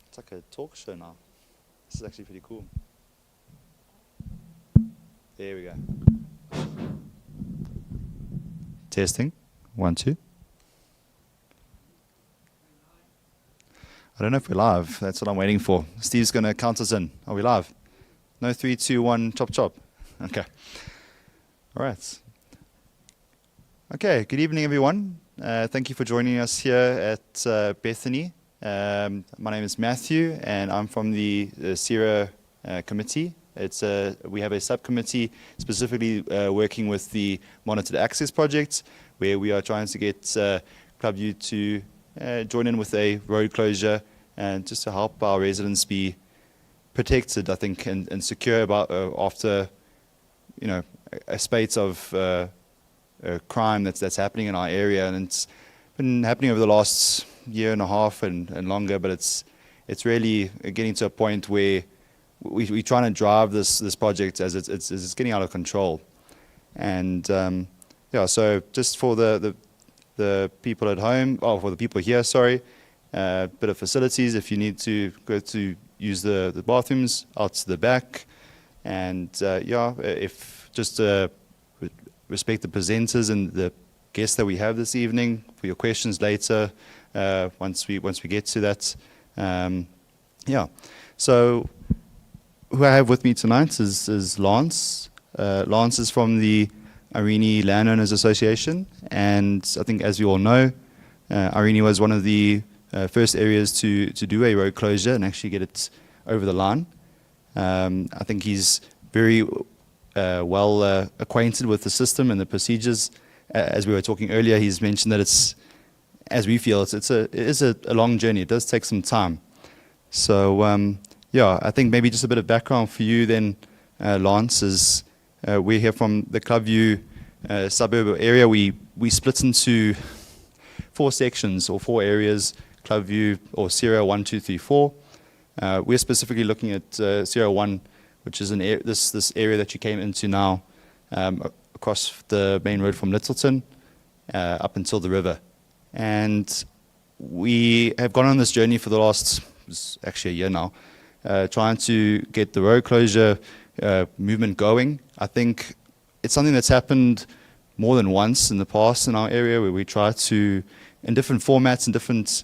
It's like a talk show now. This is actually pretty cool. There we go. Testing. 1, 2. I don't know if we're live. That's what I'm waiting for. Steve's going to count us in. Are we live? No, 3, 2, 1, chop, chop. Okay. All right. Okay, good evening, everyone. Thank you for joining us here at Bethany. My name is Matthew, and I'm from the CERA committee. We have a subcommittee specifically working with the Monitored Access project, where we are trying to get Clubview to join in with a road closure and just to help our residents be protected, I think, and secure about after, a spate of crime that's happening in our area, and it's been happening over the last year and a half and longer. But it's really getting to a point where we're trying to drive this project as it's getting out of control. And so just for the people at home, for the people here, sorry, bit of facilities. If you need to go to use the bathrooms out to the back, and if just respect the presenters and the guests that we have this evening for your questions later. Once we get to that, So who I have with me tonight is Lance. Lance is from the Irene Landowners Association, and I think, as we all know, Irene was one of the first areas to do a road closure and actually get it over the line. I think he's very well acquainted with the system and the procedures. As we were talking earlier, he's mentioned that as we feel, it is a long journey. It does take some time. So I think maybe just a bit of background for you then, Lance, is we're here from the Clubview suburb area. We split into 4 sections or 4 areas: Clubview or CERA 1, 2, 3, 4. We're specifically looking at CERA 1, which is this area that you came into now, across the main road from Littleton up until the river. And we have gone on this journey for the last, actually a year now, trying to get the road closure movement going. I think it's something that's happened more than once in the past in our area, where we try to, in different formats and different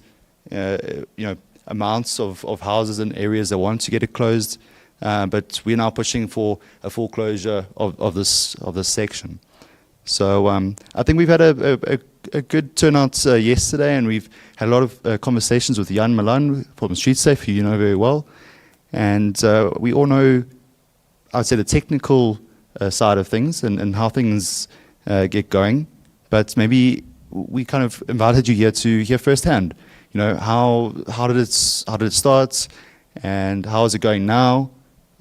amounts of houses and areas that want to get it closed. But we're now pushing for a full closure of this section. So I think we've had a good turnout yesterday, and we've had a lot of conversations with Jan Milan from Street Safe, who you know very well. And we all know, I would say, the technical side of things and how things get going. But maybe we kind of invited you here to hear firsthand. How did it start, and how is it going now?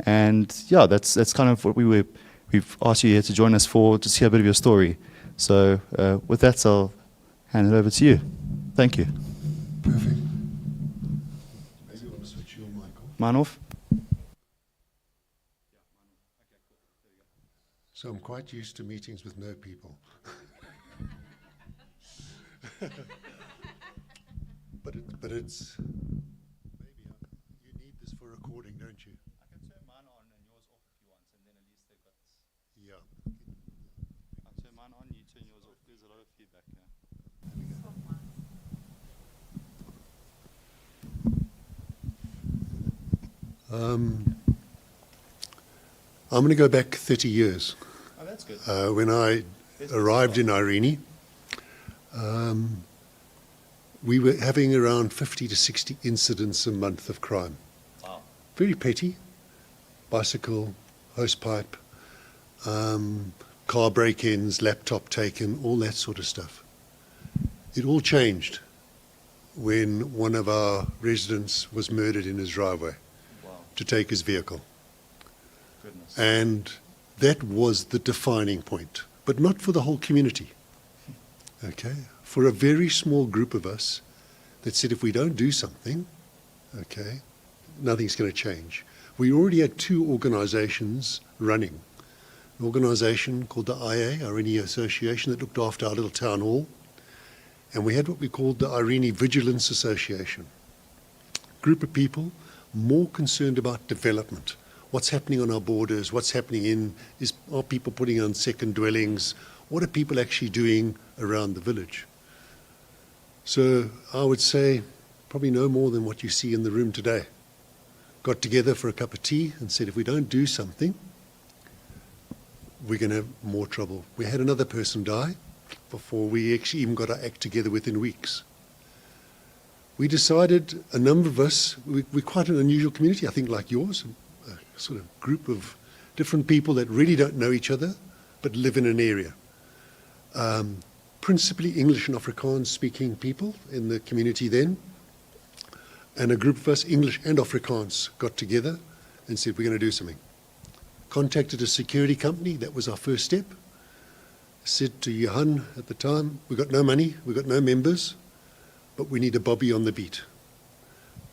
And that's kind of what we've asked you here to join us for, just hear a bit of your story. So with that, I'll hand it over to you. Thank you. Perfect. Maybe you want to switch your mic off. Mine off? So I'm quite used to meetings with no people. But it's maybe you need this for recording, don't you? I can turn mine on and yours off if you want, and then at least they've got... Yeah. I'll turn mine on, you turn yours off. There's a lot of feedback here. I'm going to go back 30 years. Oh, that's good. When I arrived in Irene, we were having around 50 to 60 incidents a month of crime. Wow. Very petty. Bicycle, hosepipe, car break-ins, laptop taken, all that sort of stuff. It all changed when one of our residents was murdered in his driveway. Wow. To take his vehicle. Goodness. And that was the defining point, but not for the whole community. Okay? For a very small group of us that said if we don't do something, okay, nothing's going to change. We already had 2 organizations running. An organization called the IA, Irene Association, that looked after our little town hall. And we had what we called the Irene Vigilance Association. group of people more concerned about development. What's happening on our borders? What's happening are people putting on second dwellings? What are people actually doing around the village? So I would say probably no more than what you see in the room today. Got together for a cup of tea and said, if we don't do something, we're going to have more trouble. We had another person die before we actually even got our act together within weeks. We decided, a number of us, we're quite an unusual community, I think like yours, a sort of group of different people that really don't know each other, but live in an area. Principally English and Afrikaans speaking people in the community then. And a group of us, English and Afrikaans, got together and said, we're going to do something. Contacted a security company, that was our first step. Said to Johan at the time, we've got no money, we've got no members, but we need a bobby on the beat.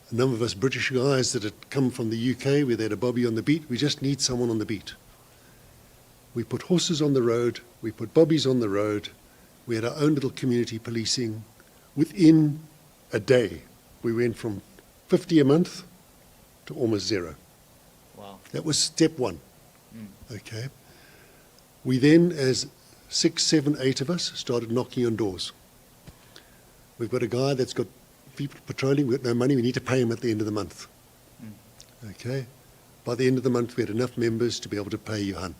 A number of us British guys that had come from the UK, where they had a bobby on the beat, we just need someone on the beat. We put horses on the road, we put bobbies on the road, we had our own little community policing. Within a day, we went from 50 a month to almost zero. Wow. That was step one. Okay. We then, as 6, 7, 8 of us, started knocking on doors. We've got a guy that's got people patrolling, we've got no money, we need to pay him at the end of the month. Okay. By the end of the month, we had enough members to be able to pay Johan.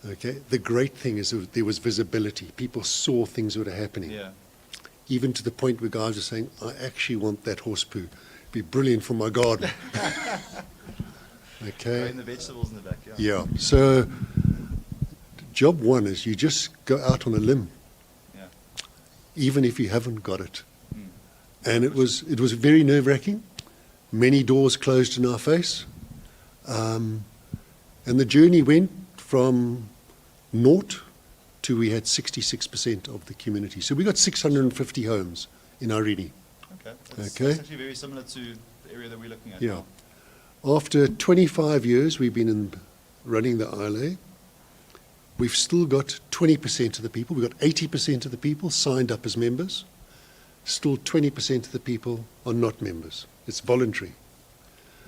Okay. The great thing is that there was visibility. People saw things that were happening. Yeah. Even to the point where guys are saying, I actually want that horse poo. It'd be brilliant for my garden. Okay. Growing the vegetables in the back, yeah. Yeah. So job one is you just go out on a limb, Yeah. even if you haven't got it. And it was very nerve-wracking. Many doors closed in our face. And the journey went from naught to we had 66% of the community. So we got 650 homes in Arini. Okay. That's actually very similar to the area that we're looking at Yeah. now. After 25 years we've been running the ILA, we've still got 20% of the people, we've got 80% of the people signed up as members, still 20% of the people are not members. It's voluntary.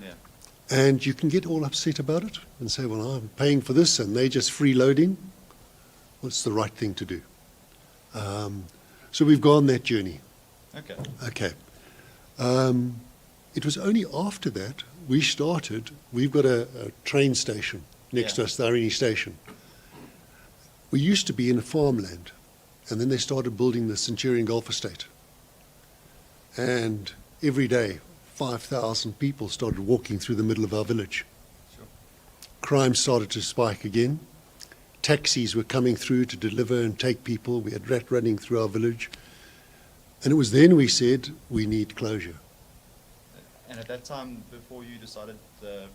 Yeah. And you can get all upset about it and say, well, I'm paying for this and they're just freeloading. Well, it's the right thing to do. So we've gone that journey. Okay. Okay. It was only after that we've got a train station next to us, the Arini station. We used to be in a farmland, and then they started building the Centurion Golf Estate. And every day, 5,000 people started walking through the middle of our village. Sure. Crime started to spike again. Taxis were coming through to deliver and take people. We had rat running through our village. And it was then we said, we need closure. And at that time, before you decided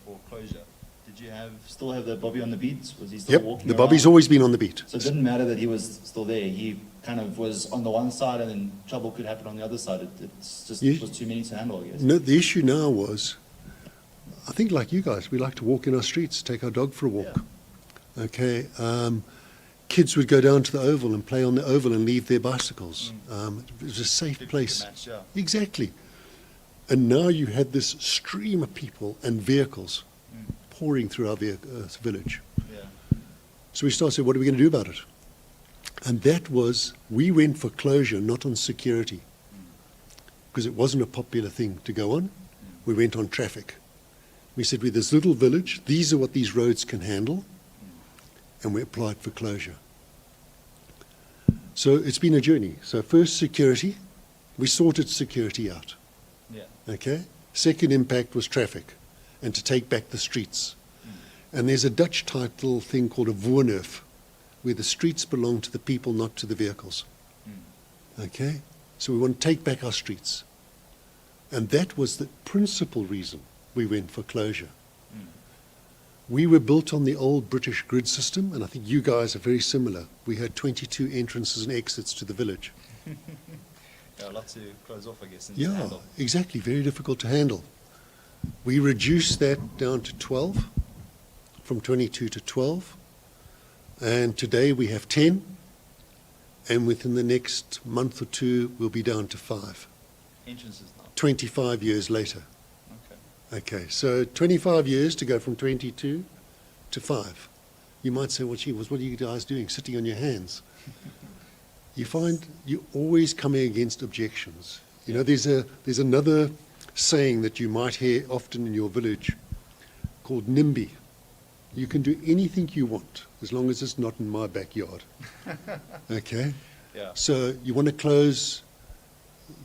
for closure, did you still have the bobby on the beat? Was he still walking The around? bobby's always been on the beat. So it didn't matter that he was still there. He kind of was on the one side, and then trouble could happen on the other side. It was too many to handle, I guess. No, the issue now was, I think like you guys, we like to walk in our streets, take our dog for a walk. Yeah. Okay. Kids would go down to the oval and play on the oval and leave their bicycles. It was a safe place. Match, yeah. Exactly. And now you had this stream of people and vehicles pouring through our village. Yeah. So we started saying, what are we going to do about it? And that was, we went for closure, not on security, because it wasn't a popular thing to go on. We went on traffic. We said, with this little village, these are what these roads can handle, and we applied for closure. So it's been a journey. So first security, we sorted security out. Yeah. Okay. Second impact was traffic, and to take back the streets. And there's a Dutch title thing called a voornerf, where the streets belong to the people, not to the vehicles. Okay. So we want to take back our streets. And that was the principal reason we went for closure. We were built on the old British grid system, and I think you guys are very similar. We had 22 entrances and exits to the village. Yeah, a lot to close off, I guess. And Yeah, handle. exactly. Very difficult to handle. We reduced that down to 12, from 22 to 12. And today we have 10. And within the next month or two, we'll be down to 5. Entrances now. 25 years later. Okay. Okay, so 25 years to go from 22 to 5. You might say, well, gee, what are you guys doing, sitting on your hands? You find you're always coming against objections. You know, there's another saying that you might hear often in your village called NIMBY. You can do anything you want as long as it's not in my backyard. Okay? Yeah. So you want to close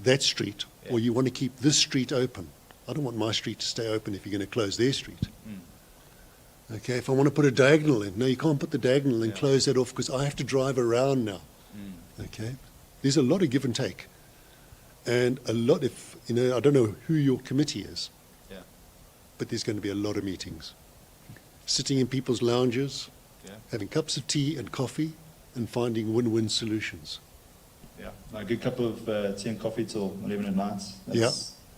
that street, or you want to keep this street open. I don't want my street to stay open if you're going to close their street. Mm. Okay, if I want to put a diagonal in, no, you can't put the diagonal in and close that off because I have to drive around now. Mm. Okay, there's a lot of give and take, and a lot. If you know, I don't know who your committee is, but there's going to be a lot of meetings, sitting in people's lounges, having cups of tea and coffee, and finding win-win solutions. Yeah, a good cup of tea and coffee till 11 at night.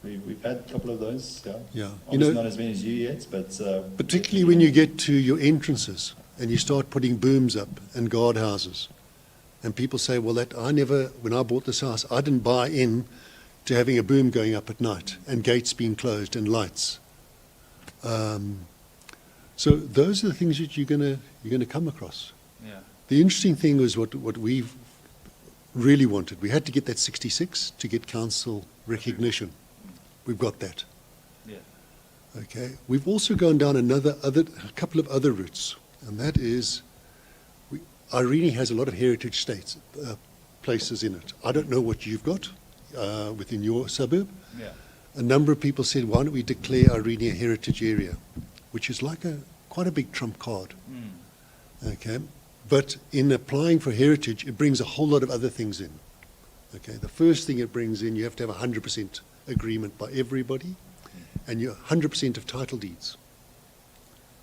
We've had a couple of those. Yeah. Obviously not as many as you yet, but particularly when you get to your entrances and you start putting booms up and guardhouses, and people say, well, when I bought this house, I didn't buy in to having a boom going up at night and gates being closed and lights. So those are the things that you're gonna come across. Yeah. The interesting thing was what we've really wanted. We had to get that 66 to get council recognition. We've got that. Yeah. Okay. We've also gone down a couple of other routes, and that is, Irene has a lot of heritage states, places in it. I don't know what you've got within your suburb. Yeah. A number of people said, why don't we declare Irene a heritage area, which is like quite a big trump card. Mm. Okay. But in applying for heritage, it brings a whole lot of other things in. Okay. The first thing it brings in, you have to have 100% agreement by everybody, and you're 100% of title deeds.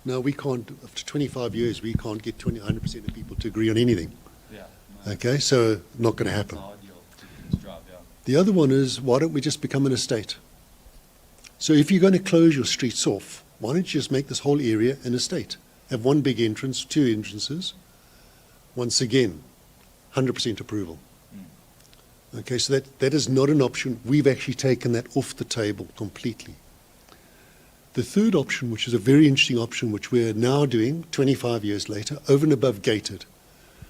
Now, we can't, after 25 years, we can't get 100% of people to agree on anything. Yeah. Okay, so not going to happen. It's ideal to drive, The other one is, why don't we just become an estate? So if you're going to close your streets off, why don't you just make this whole area an estate? Have one big entrance, two entrances. Once again, 100% approval. Okay, so that is not an option. We've actually taken that off the table completely. The third option, which is a very interesting option, which we're now doing 25 years later, over and above gated.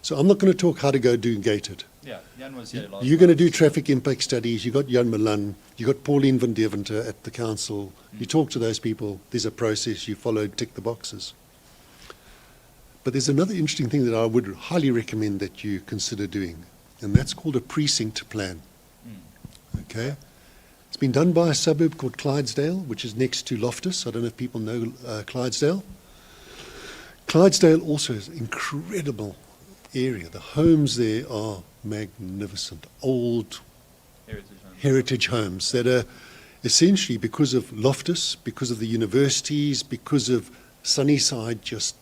So I'm not going to talk how to go do gated. Yeah, Jan was here last You're going to night. do traffic impact studies. You've got Jan Milan. You've got Pauline van Deventer at the council. You talk to those people. There's a process. You follow, tick the boxes. But there's another interesting thing that I would highly recommend that you consider doing, and that's called a precinct plan. Okay? It's been done by a suburb called Clydesdale, which is next to Loftus. I don't know if people know Clydesdale. Clydesdale also is an incredible area. The homes there are magnificent, old heritage homes that are essentially, because of Loftus, because of the universities, because of Sunnyside just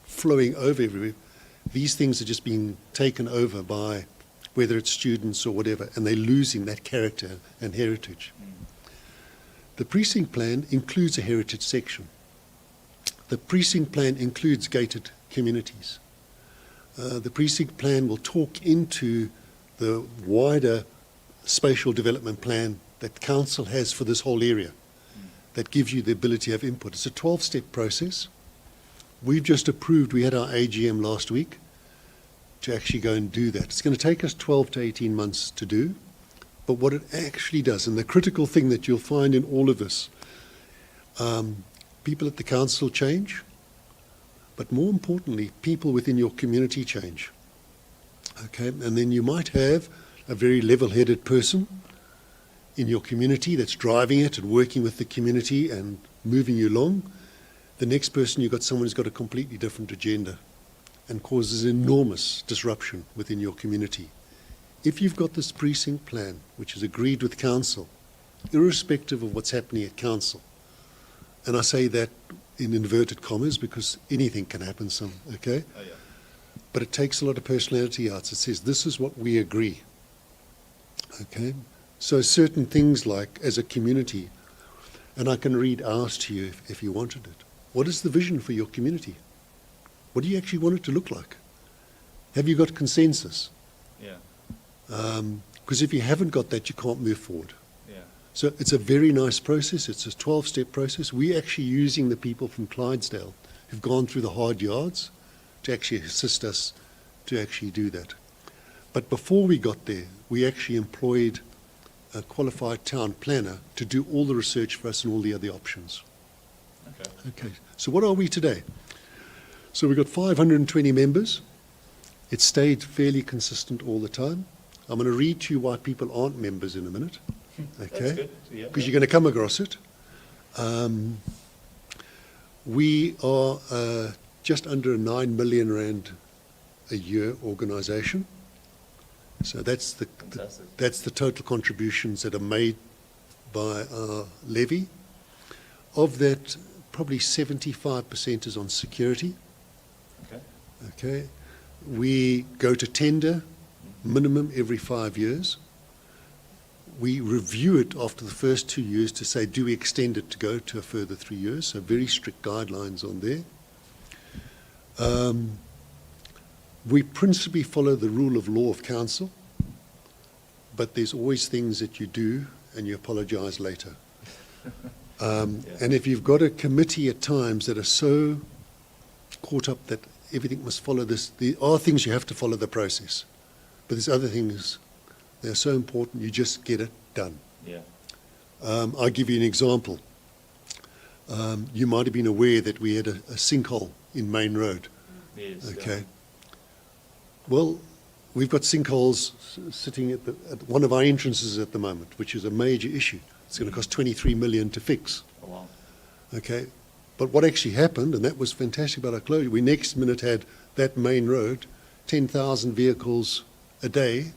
flowing over everywhere, these things are just being taken over by whether it's students or whatever, and they're losing that character and heritage. The precinct plan includes a heritage section. The precinct plan includes gated communities. The precinct plan will talk into the wider spatial development plan that council has for this whole area that gives you the ability to have input. It's a 12-step process. We've just approved, we had our AGM last week, to actually go and do that. It's going to take us 12 to 18 months to do, but what it actually does, and the critical thing that you'll find in all of this, people at the council change, but more importantly, people within your community change. Okay, and then you might have a very level-headed person in your community that's driving it and working with the community and moving you along. The next person, you've got someone who's got a completely different agenda and causes enormous disruption within your community. If you've got this precinct plan, which is agreed with council, irrespective of what's happening at council, and I say that in inverted commas because anything can happen, okay? Oh, yeah. But it takes a lot of personality out. It says, this is what we agree, okay? So certain things like, as a community, and I can read ours to you if you wanted it. What is the vision for your community? What do you actually want it to look like? Have you got consensus? Yeah. Because if you haven't got that, you can't move forward. Yeah. So it's a very nice process. It's a 12-step process. We're actually using the people from Clydesdale who've gone through the hard yards to actually assist us to actually do that. But before we got there, we actually employed a qualified town planner to do all the research for us and all the other options. Okay. So what are we today? So we've got 520 members. It's stayed fairly consistent all the time. I'm going to read to you why people aren't members in a minute. Okay? Because you're going to come across it. We are just under a 9 million rand a year organisation. So that's the total contributions that are made by our levy. Of that, probably 75% is on security. Okay. We go to tender minimum every 5 years. We review it after the first 2 years to say, do we extend it to go to a further 3 years? So very strict guidelines on there. We principally follow the rule of law of council, but there's always things that you do and you apologise later. And if you've got a committee at times that are so caught up that everything must follow this, there are things you have to follow the process, but there's other things that are so important you just get it done. I'll give you an example. You might have been aware that we had a sinkhole in Main Road. Okay. Well, we've got sinkholes sitting at one of our entrances at the moment, which is a major issue. It's going to cost 23 million to fix. Oh, wow. Okay. But what actually happened, and that was fantastic about our closure, we next minute had that main road, 10,000 vehicles a day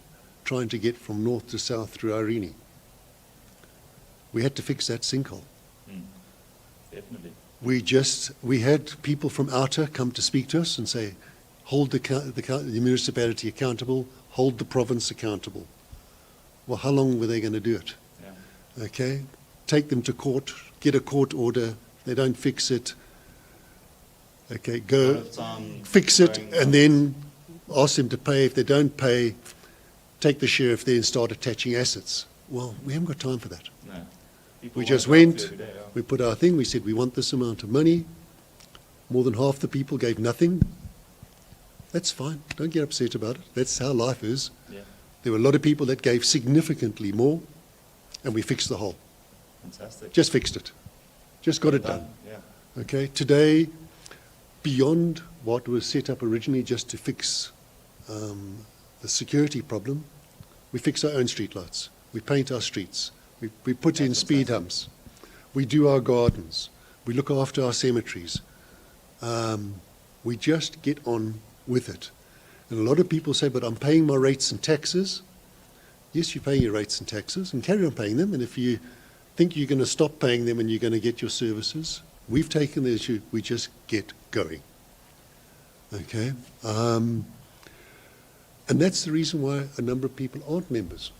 trying to get from north to south through Irene. We had to fix that sinkhole. Definitely. We had people from outer come to speak to us and say, hold the municipality accountable, hold the province accountable. Well, how long were they going to do it? Okay, take them to court, get a court order, they don't fix it. Okay, go fix it and then ask them to pay. If they don't pay, take the sheriff there and start attaching assets. Well, we haven't got time for that. No. We just went, we put our thing, we said we want this amount of money. More than half the people gave nothing. That's fine, don't get upset about it. That's how life is. Yeah. There were a lot of people that gave significantly more, and we fixed the hole. Fantastic. Just fixed it. Just got it done. Yeah. Okay, today, beyond what was set up originally just to fix the security problem, we fix our own streetlights. We paint our streets. We put in speed humps. We do our gardens. We look after our cemeteries. We just get on with it. And a lot of people say, but I'm paying my rates and taxes. Yes, you're paying your rates and taxes, and carry on paying them. And if you think you're going to stop paying them and you're going to get your services, we've taken the issue, we just get going. Okay? And that's the reason why a number of people aren't members.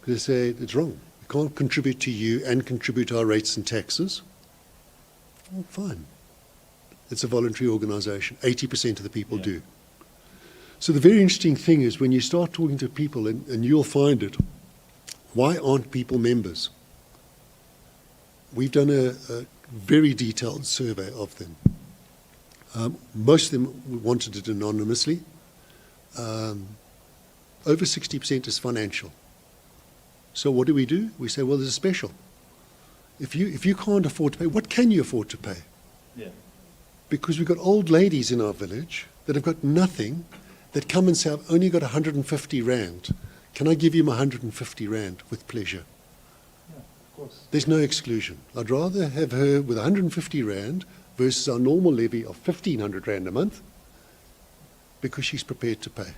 Because they say, it's wrong. We can't contribute to you and contribute to our rates and taxes. Well, fine. It's a voluntary organisation. 80% of the people do. So the very interesting thing is when you start talking to people, and you'll find it, why aren't people members? We've done a very detailed survey of them. Most of them wanted it anonymously. Over 60% is financial. So what do? We say, well, there's a special. If you can't afford to pay, what can you afford to pay? Yeah. Because we've got old ladies in our village that have got nothing, that come and say, I've only got 150 rand. Can I give you my 150 rand with pleasure? Yeah, of course. There's no exclusion. I'd rather have her with 150 rand versus our normal levy of 1,500 rand a month because she's prepared to pay.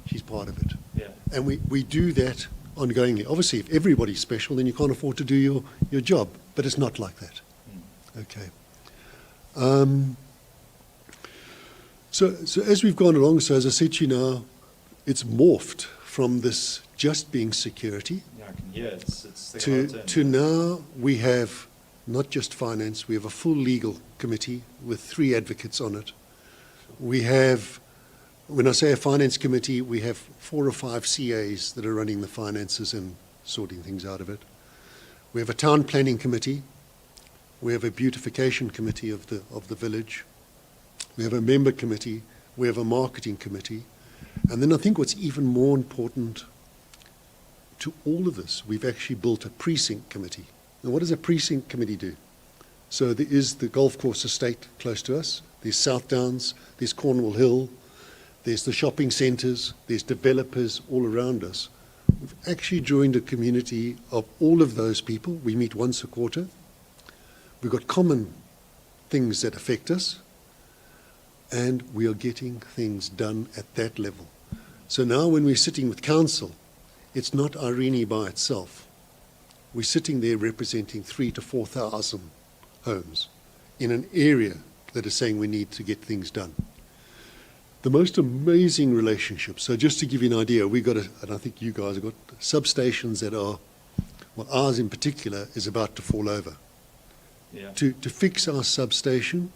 She's part of it. Yeah. And we do that ongoingly. Obviously, if everybody's special, then you can't afford to do your job. But it's not like that. Okay. So as we've gone along, so as I said to you now, it's morphed from this just being security yeah, I can hear it's to now we have not just finance, we have a full legal committee with 3 advocates on it. We have, when I say a finance committee, we have 4 or 5 CAs that are running the finances and sorting things out of it. We have a town planning committee. We have a beautification committee of the village. We have a member committee. We have a marketing committee. And then I think what's even more important to all of this, we've actually built a precinct committee. Now, what does a precinct committee do? So there is the golf course estate close to us. There's South Downs. There's Cornwall Hill. There's the shopping centres. There's developers all around us. We've actually joined a community of all of those people. We meet once a quarter. We've got common things that affect us, and we are getting things done at that level. So now when we're sitting with council, it's not Irene by itself. We're sitting there representing 3,000 to 4,000 homes in an area that is saying we need to get things done. The most amazing relationships. So just to give you an idea, we got, and I think you guys have got substations that are, well, ours in particular is about to fall over. Yeah. To fix our substation,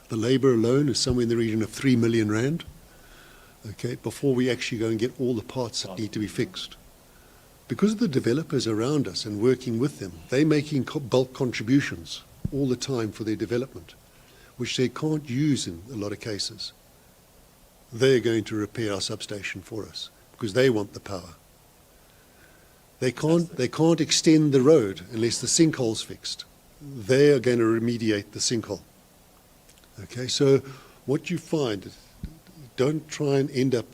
the labour alone is somewhere in the region of 3 million rand. Okay, before we actually go and get all the parts that need to be fixed. Because of the developers around us and working with them, they're making bulk contributions all the time for their development, which they can't use in a lot of cases. They're going to repair our substation for us because they want the power. They can't extend the road unless the sinkhole's fixed. They are going to remediate the sinkhole. Okay, so what you find, don't try and end up,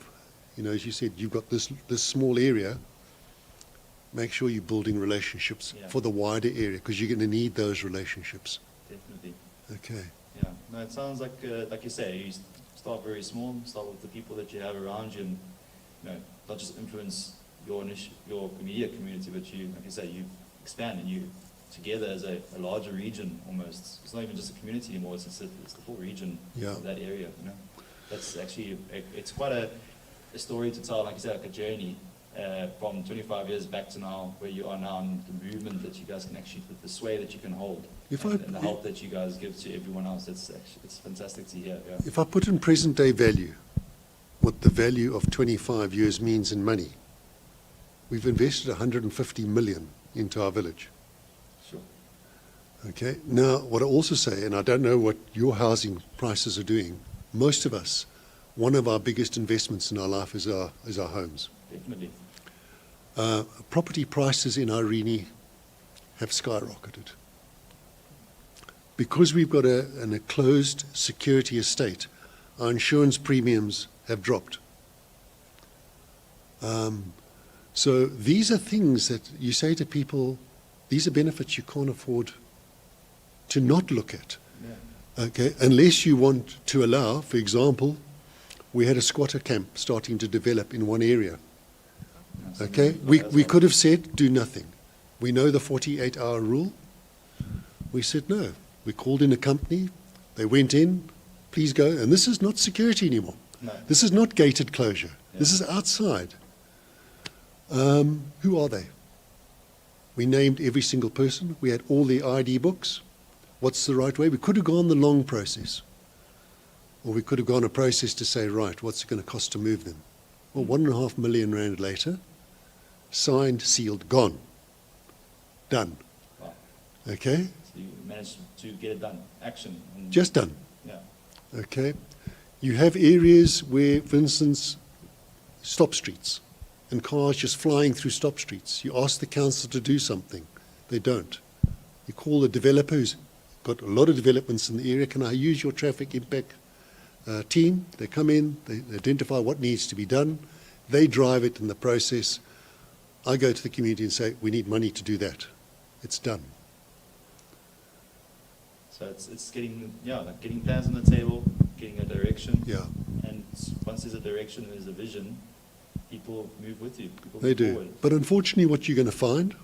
you know, as you said, you've got this small area. Make sure you're building relationships for the wider area because you're going to need those relationships. Definitely. Okay. Yeah. No, it sounds like you say, you start very small, start with the people that you have around you, and not just influence your immediate community, but you, like you say, you expand and you together as a larger region almost. It's not even just a community anymore; it's the whole region of that area. That's actually it's quite a story to tell, like you said, like a journey from 25 years back to now, where you are now, and the movement that you guys can actually, the sway that you can hold, and the help that you guys give to everyone else. It's fantastic to hear. Yeah. If I put in present day value, what the value of 25 years means in money, we've invested 150 million into our village. Sure. Okay. Now, what I also say, and I don't know what your housing prices are doing, most of us, one of our biggest investments in our life is our homes. Definitely. Property prices in Irene have skyrocketed. Because we've got a closed security estate, our insurance premiums have dropped. So these are things that you say to people, these are benefits you can't afford to not look at. Yeah. Okay, unless you want to allow, for example, we had a squatter camp starting to develop in one area. Okay, we could have said, do nothing. We know the 48-hour rule. We said no. We called in a company. They went in, please go. And this is not security anymore. No. This is not gated closure. Yeah. This is outside. Who are they? We named every single person. We had all the ID books. What's the right way? We could have gone the long process. Or we could have gone a process to say, right, what's it going to cost to move them? Well, 1.5 million rand later, signed, sealed, gone. Done. Wow. Okay? So you managed to get it done. Action. Just done. Yeah. Okay? You have areas where, for instance, stop streets, and cars just flying through stop streets. You ask the council to do something. They don't. You call the developer who's got a lot of developments in the area, can I use your traffic impact team? They come in, they identify what needs to be done, they drive it in the process. I go to the community and say, we need money to do that. It's done. So it's getting plans on the table, getting a direction. Yeah. And once there's a direction, there's a vision, people move with you. They do. Forward. But unfortunately, what you're going to find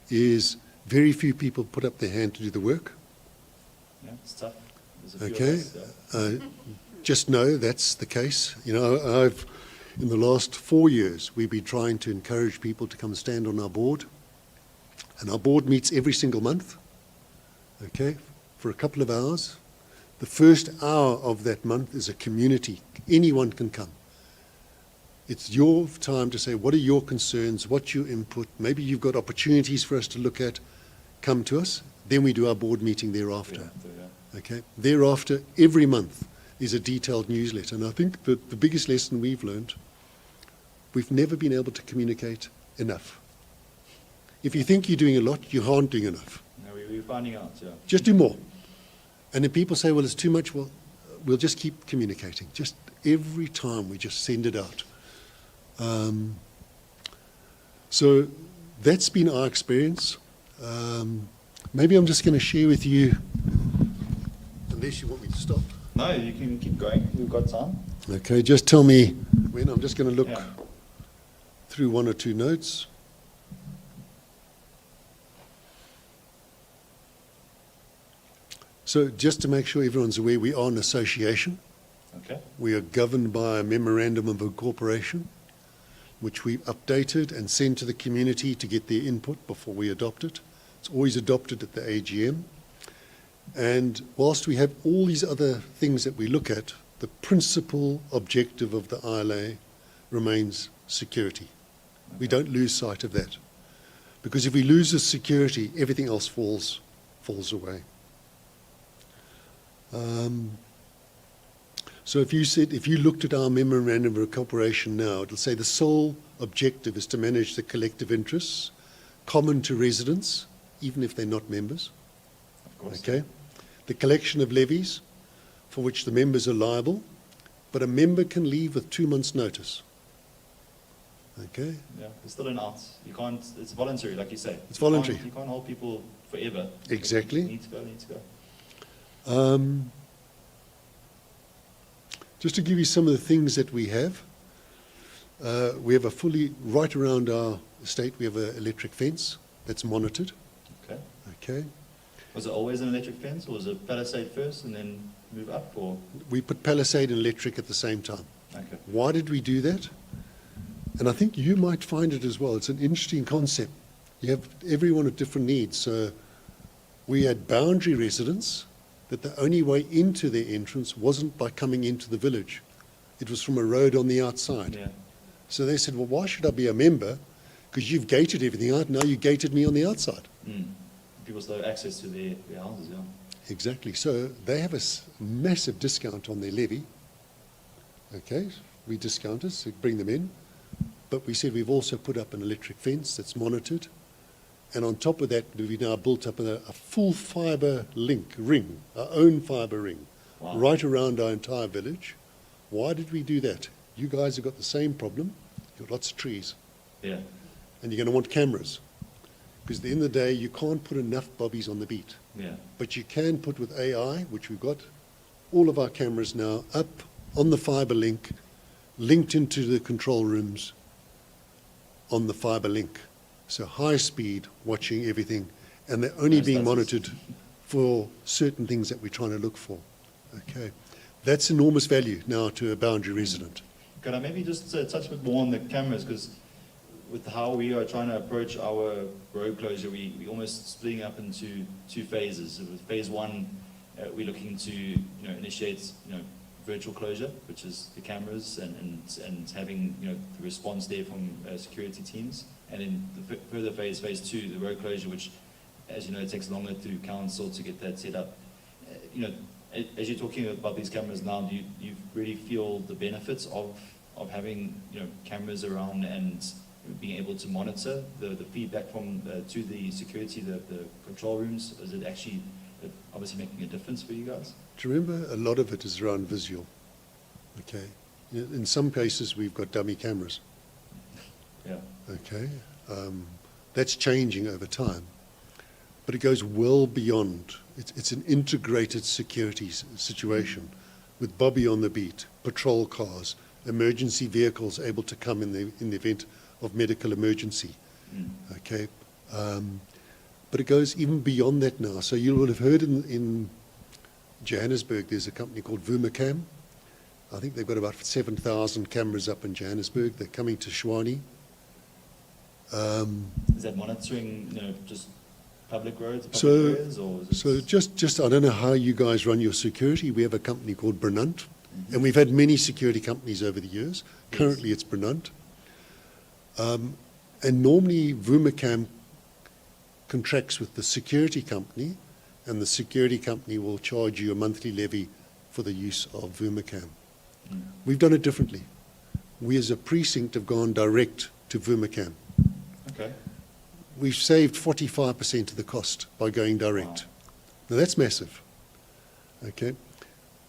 is very few people put up their hand to do the work. Yeah, it's tough. There's a few Okay. of us, Just know that's the case. You know, in the last 4 years, we've been trying to encourage people to come stand on our board. And our board meets every single month, okay, for a couple of hours. The first hour of that month is a community. Anyone can come. It's your time to say, what are your concerns, what's your input, maybe you've got opportunities for us to look at, come to us. Then we do our board meeting thereafter. Okay. Thereafter, every month is a detailed newsletter. And I think that the biggest lesson we've learned, we've never been able to communicate enough. If you think you're doing a lot, you aren't doing enough. No, we're finding out, yeah. Just do more. And if people say, well, it's too much, well, we'll just keep communicating. Just every time we just send it out. So that's been our experience. Maybe I'm just going to share with you, unless you want me to stop. No, you can keep going. We've got time. Okay, just tell me when. I'm just going to look Yeah. through one or two notes. So just to make sure everyone's aware, we are an association. Okay. We are governed by a memorandum of incorporation, which we updated and sent to the community to get their input before we adopt it. It's always adopted at the AGM. And whilst we have all these other things that we look at, the principal objective of the ILA remains security. We don't lose sight of that. Because if we lose the security, everything else falls away. So if you looked at our memorandum of incorporation now, it'll say the sole objective is to manage the collective interests common to residents, even if they're not members. Of course. Okay. The collection of levies for which the members are liable, but a member can leave with 2 months' notice. Okay. Yeah, it's still an out. You can't. It's voluntary, like you say. It's voluntary. You can't hold people forever. Exactly. You need to go. Just to give you some of the things that we have a fully, right around our estate, we have an electric fence that's monitored. Okay. Okay. Was it always an electric fence, or was it palisade first and then move up, or? We put palisade and electric at the same time. Okay. Why did we do that? And I think you might find it as well. It's an interesting concept. You have everyone with different needs. So we had boundary residents that the only way into their entrance wasn't by coming into the village. It was from a road on the outside. Yeah. So they said, well, why should I be a member? Because you've gated everything out. Now you gated me on the outside. Mm. People still have access to their houses, yeah. Exactly. So they have a massive discount on their levy. Okay, we discount it, so bring them in. But we said we've also put up an electric fence that's monitored. And on top of that, we've now built up a full fibre ring, our own fibre ring, Wow. right around our entire village. Why did we do that? You guys have got the same problem. You've got lots of trees. Yeah. And you're going to want cameras. Because at the end of the day, you can't put enough bobbies on the beat. Yeah. But you can put with AI, which we've got all of our cameras now up on the fibre link, linked into the control rooms on the fibre link. So high speed, watching everything, and they're only Yes, being that's- monitored for certain things that we're trying to look for. Okay. That's enormous value now to a boundary resident. Could I maybe just touch a bit more on the cameras, because with how we are trying to approach our road closure, we almost splitting up into two phases. So with phase one, we're looking to initiate virtual closure, which is the cameras and having the response there from security teams, and in the further phase two, the road closure, which, as you know, it takes longer through council to get that set up. As you're talking about these cameras now, do you really feel the benefits of having cameras around and being able to monitor the feedback from to the security, the control rooms? Is it actually obviously making a difference for you guys? Do you remember a lot of it is around visual? Okay. In some cases, we've got dummy cameras. Yeah. Okay. That's changing over time. But it goes well beyond. It's an integrated security situation with Bobby on the beat, patrol cars, emergency vehicles able to come in the event of medical emergency. Mm. Okay. But it goes even beyond that now. So you will have heard in Johannesburg, there's a company called Vumacam. I think they've got about 7,000 cameras up in Johannesburg. They're coming to Shwani. Is that monitoring just public roads, public So, areas, or is it so just I don't know how you guys run your security. We have a company called Brenant, And we've had many security companies over the years. Currently it's Brenant. And normally Vumacam contracts with the security company, and the security company will charge you a monthly levy for the use of Vumacam. We've done it differently. We as a precinct have gone direct to Vumacam. Okay. We've saved 45% of the cost by going direct. Wow. Now that's massive. Okay.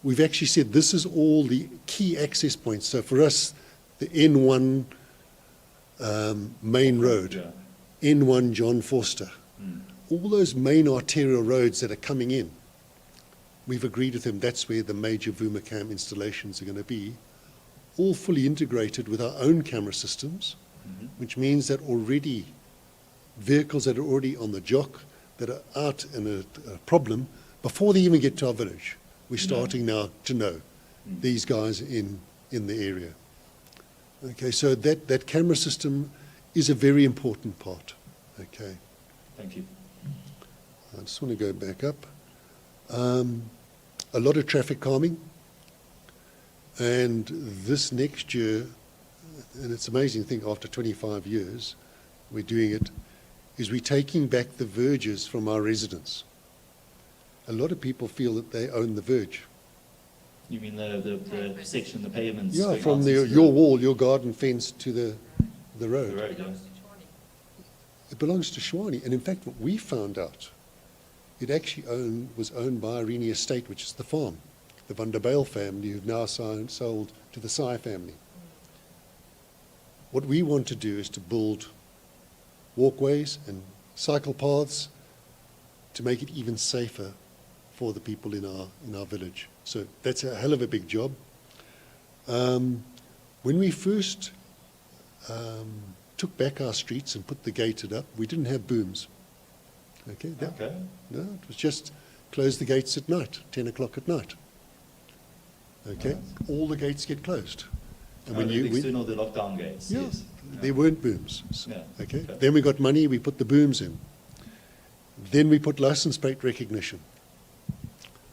We've actually said this is all the key access points. So for us, the N1 main road, Yeah. N1 John Forster, all those main arterial roads that are coming in, we've agreed with them that's where the major Vumacam installations are going to be, all fully integrated with our own camera systems, which means that already vehicles that are already on the jock, that are out in a problem, before they even get to our village, we're starting now to know these guys in the area. Okay, so that camera system is a very important part. Okay. Thank you. I just want to go back up. A lot of traffic calming. And this next year, and it's an amazing thing, after 25 years, we're doing it, is we're taking back the verges from our residents. A lot of people feel that they own the verge. You mean the section, the pavements? Yeah, going from out into your wall, your garden fence to the road. the road, yeah. It belongs to Shwani. And in fact, what we found out, it actually was owned by Irene Estate, which is the farm. The Van der Bijl family, who've now sold to the Sai family. What we want to do is to build walkways and cycle paths to make it even safer for the people in our village. So that's a hell of a big job. When we first took back our streets and put the gated up, we didn't have booms. Okay. Okay. No, it was just close the gates at night, 10 o'clock at night. Okay, all the gates get closed. And when the external, the lockdown gates. Yeah, Yes. there weren't booms. So, Yeah. okay. Then we got money, we put the booms in. Then we put license plate recognition.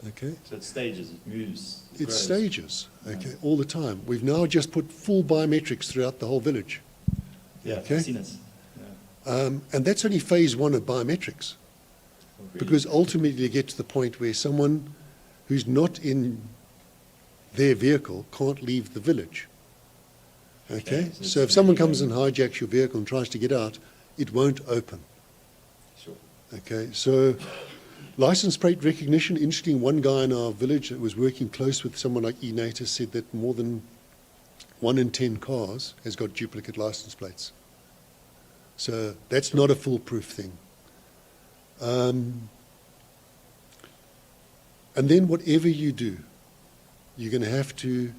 Okay. So it stages, it moves. It It's grows. stages, okay, all the time. We've now just put full biometrics throughout the whole village. Yeah, Okay. I've seen it. Yeah. And that's only phase one of biometrics. Oh, really? Because ultimately you get to the point where someone who's not in their vehicle can't leave the village. Okay? So So it's if someone really comes and hijacks your vehicle and tries to get out, it won't open. Sure. Okay? So license plate recognition, interesting, one guy in our village that was working close with someone like eNatus said that more than 1 in 10 cars has got duplicate license plates. So that's not a foolproof thing. And then whatever you do, you're going to have to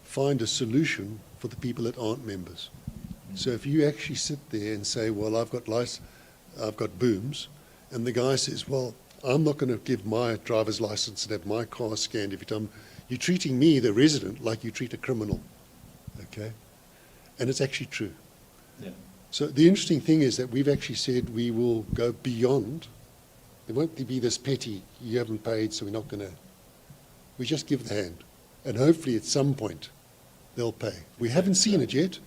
find a solution for the people that aren't members. So if you actually sit there and say, well, I've got booms, and the guy says, well, I'm not going to give my driver's license and have my car scanned every time. You're treating me, the resident, like you treat a criminal. Okay? And it's actually true. Yeah. So the interesting thing is that we've actually said we will go beyond. There won't be this petty, you haven't paid, so we're not going to. We just give the hand. And hopefully at some point they'll pay. We haven't seen it yet.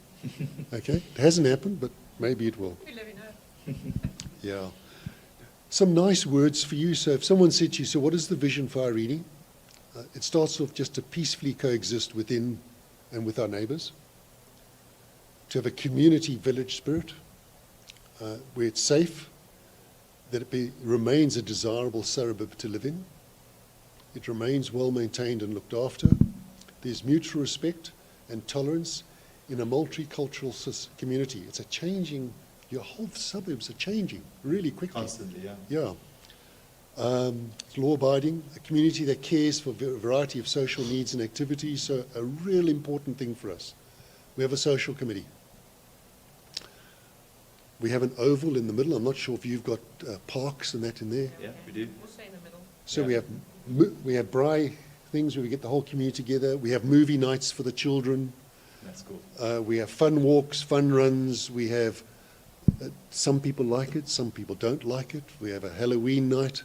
Okay? It hasn't happened, but maybe it will. You let me know. Yeah. Some nice words for you. So if someone said to you, so what is the vision for Irene? It starts off just to peacefully coexist within and with our neighbours, to have a community village spirit, where it's safe, that it remains a desirable suburb to live in, it remains well maintained and looked after, there's mutual respect and tolerance in a multicultural community. It's a changing, your whole suburbs are changing really quickly. Constantly, yeah. Yeah. It's law-abiding, a community that cares for a variety of social needs and activities, so a real important thing for us. We have a social committee. We have an oval in the middle. I'm not sure if you've got parks and that in there. Yeah, we do. We'll stay in the middle. So Yeah. we have braai things where we get the whole community together. We have movie nights for the children. That's cool. We have fun walks, fun runs. We have, some people like it, some people don't like it. We have a Halloween night,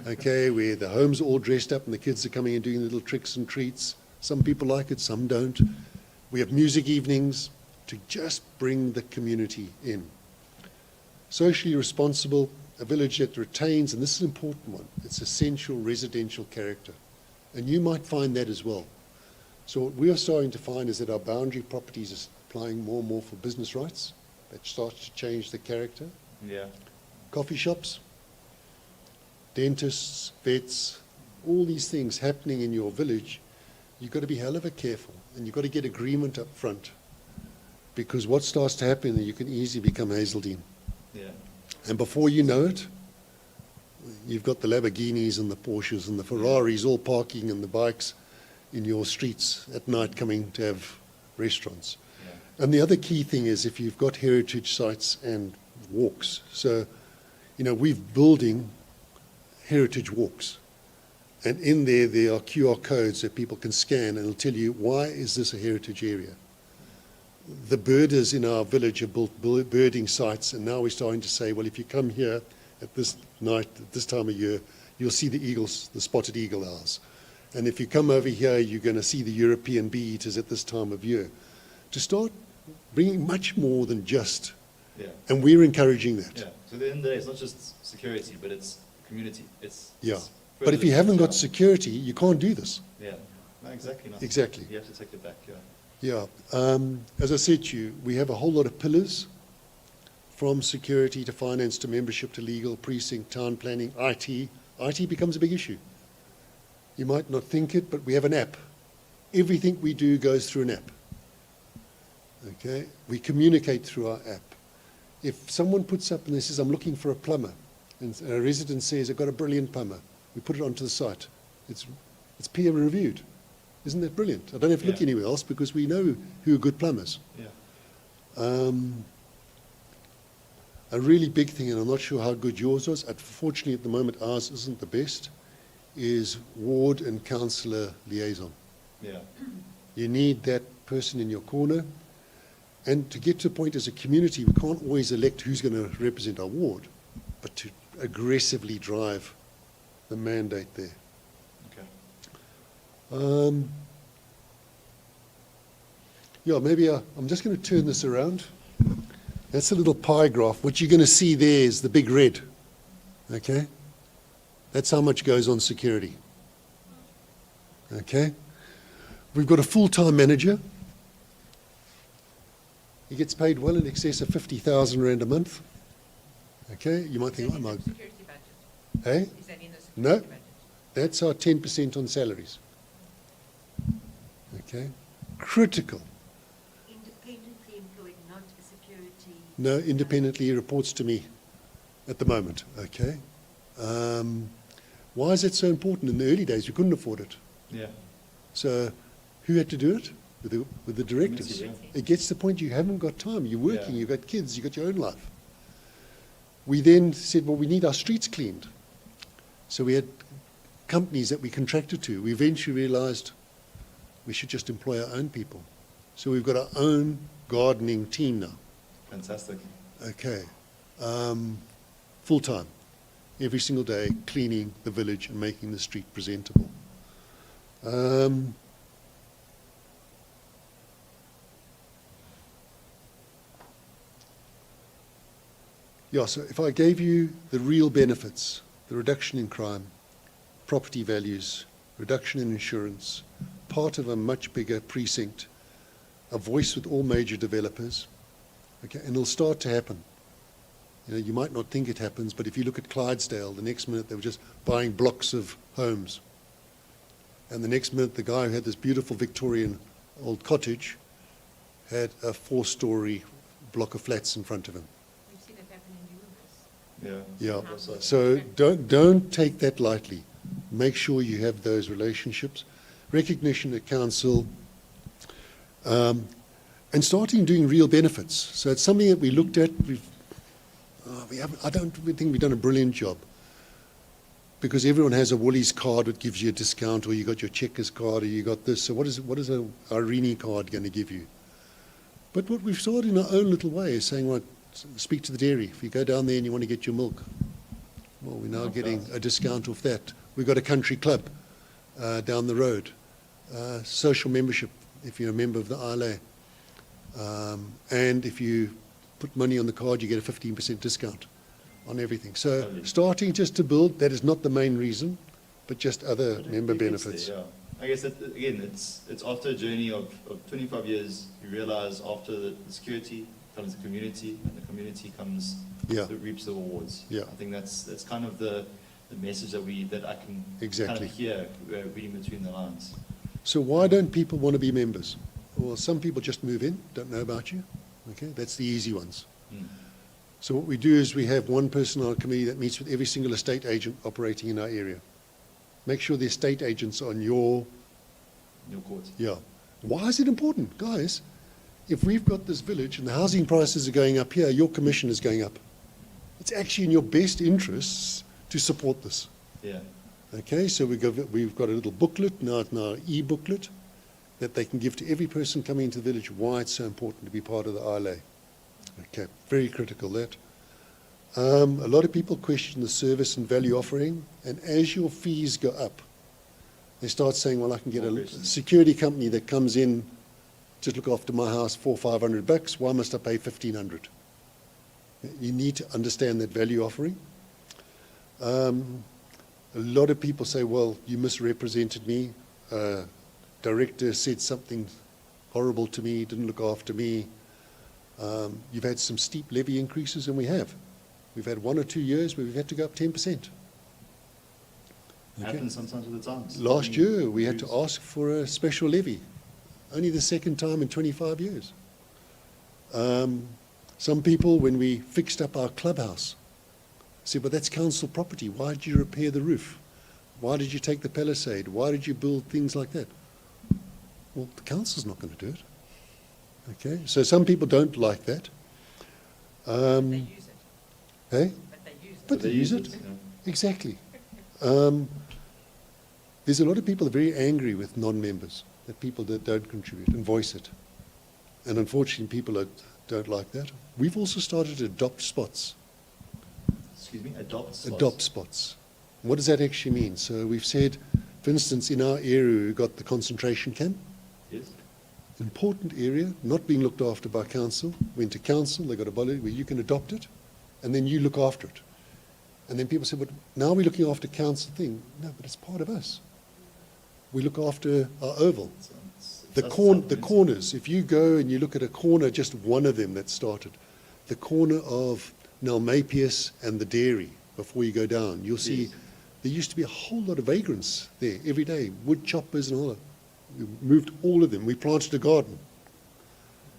okay, where the homes are all dressed up and the kids are coming and doing little tricks and treats. Some people like it, some don't. We have music evenings to just bring the community in. Socially responsible, a village that retains, and this is an important one, its essential residential character. And you might find that as well. So what we are starting to find is that our boundary properties are applying more and more for business rights. That starts to change the character. Yeah. Coffee shops, dentists, vets, all these things happening in your village, you've got to be hell of a careful, and you've got to get agreement up front. Because what starts to happen, you can easily become Hazeldine. Yeah. And before you know it, you've got the Lamborghinis and the Porsches and the Ferraris all parking and the bikes in your streets at night coming to have restaurants. Yeah. And the other key thing is if you've got heritage sites and walks. So, we're building heritage walks. And in there are QR codes that people can scan and it'll tell you, why is this a heritage area? The birders in our village have built birding sites, and now we're starting to say, well, if you come here at this night, at this time of year, you'll see the eagles, the spotted eagle owls. And if you come over here, you're going to see the European bee-eaters at this time of year. To start bringing much more than just, and we're encouraging that. Yeah. So at the end of the day, it's not just security, but it's community. It's but if you haven't got security, you can't do this. Yeah. No, exactly. No. Exactly. You have to take it back. Yeah. Yeah. As I said to you, we have a whole lot of pillars, from security to finance to membership to legal, precinct, town planning, IT. IT becomes a big issue. You might not think it, but we have an app. Everything we do goes through an app. Okay? We communicate through our app. If someone puts up and they says, I'm looking for a plumber, and a resident says, I've got a brilliant plumber, we put it onto the site. It's peer reviewed. Isn't that brilliant? I don't have to look anywhere else because we know who are good plumbers. Yeah. A really big thing, and I'm not sure how good yours was, unfortunately at the moment ours isn't the best, is ward and councillor liaison. Yeah. You need that person in your corner. And to get to a point as a community, we can't always elect who's going to represent our ward, but to aggressively drive the mandate there. Maybe I'm just going to turn this around. That's a little pie graph. What you're going to see there is the big red. Okay? That's how much goes on security. Okay? We've got a full-time manager. He gets paid well in excess of 50,000 Rand a month. Okay? You might think, oh my... Security budget? Hey? Is that in the security No. budget? That's our 10% on salaries. Okay? Critical. Independently employed, not a security... No, independently reports to me at the moment. Okay? Why is it so important? In the early days, we couldn't afford it. Yeah. So who had to do it? With the directors. Yeah. It gets to the point you haven't got time. You're working, you've got kids, you've got your own life. We then said, well, we need our streets cleaned. So we had companies that we contracted to. We eventually realized we should just employ our own people. So we've got our own gardening team now. Fantastic. Okay. Full time. Every single day, cleaning the village and making the street presentable. So if I gave you the real benefits, the reduction in crime, property values, reduction in insurance, part of a much bigger precinct, a voice with all major developers, okay, and it'll start to happen. You might not think it happens, but if you look at Clydesdale, the next minute they were just buying blocks of homes. And the next minute the guy who had this beautiful Victorian old cottage had a 4-story block of flats in front of him. We've seen it happen in Lewis. Yeah. So don't take that lightly. Make sure you have those relationships. Recognition at council, and starting doing real benefits. So it's something that we looked at. I don't think we've done a brilliant job, because everyone has a Woolies card that gives you a discount, or you got your Checkers card, or you got this. So what is a Irene card going to give you? But what we've started in our own little way is saying, right, speak to the dairy. If you go down there and you want to get your milk, well, we're now getting a discount off that. We've got a country club down the road. social membership if you're a member of the ILA. And if you put money on the card, you get a 15% discount on everything. So Lovely. starting just to build, that is not the main reason, but just other But member it gets benefits. there, yeah. I guess that, again, it's after a journey of 25 years, you realize after the security comes the community, and the community comes, Yeah. that reaps the rewards. Yeah. I think that's kind of the message that I can Exactly. kind of hear reading between the lines. So why don't people want to be members? Well, some people just move in, don't know about you. Okay, that's the easy ones. Mm. So what we do is we have one person on our committee that meets with every single estate agent operating in our area. Make sure the estate agents are on your, Your court. yeah. Why is it important? Guys, if we've got this village and the housing prices are going up here, your commission is going up. It's actually in your best interests to support this. Yeah. Okay, so we've got a little booklet, now it's now an e-booklet, that they can give to every person coming into the village why it's so important to be part of the ILA. Okay, very critical that. A lot of people question the service and value offering, and as your fees go up, they start saying, well, I can get More a questions. security company that comes in to look after my house for $500. Why must I pay $1,500? You need to understand that value offering. A lot of people say, well, you misrepresented me. Director said something horrible to me, didn't look after me. You've had some steep levy increases, and we have. We've had 1 or 2 years where we've had to go up 10%. Okay. Happens sometimes with the times. Last year, we had to Use- ask for a special levy. Only the second time in 25 years. Some people, when we fixed up our clubhouse, said, well, that's council property. Why did you repair the roof? Why did you take the palisade? Why did you build things like that? Well, the council's not going to do it. Okay, so some people don't like that. They use it, Hey? but they use it. But they use it. yeah. Exactly. There's a lot of people that are very angry with non-members, that people that don't contribute and voice it. And unfortunately, people don't like that. We've also started to adopt spots. Excuse me, adopt slots. Adopt spots. What does that actually mean? So we've said, for instance, in our area, we've got the concentration camp. Yes. Important area, not being looked after by council. Went to council, they got a bylaw where you can adopt it, and then you look after it. And then people say, but now we're looking after council thing. No, but it's part of us. We look after our oval. The corners, if you go and you look at a corner, just one of them that started, the corner of Nalmapius and the dairy, before you go down, you'll see Yes. there used to be a whole lot of vagrants there every day, wood choppers and all that. We moved all of them. We planted a garden.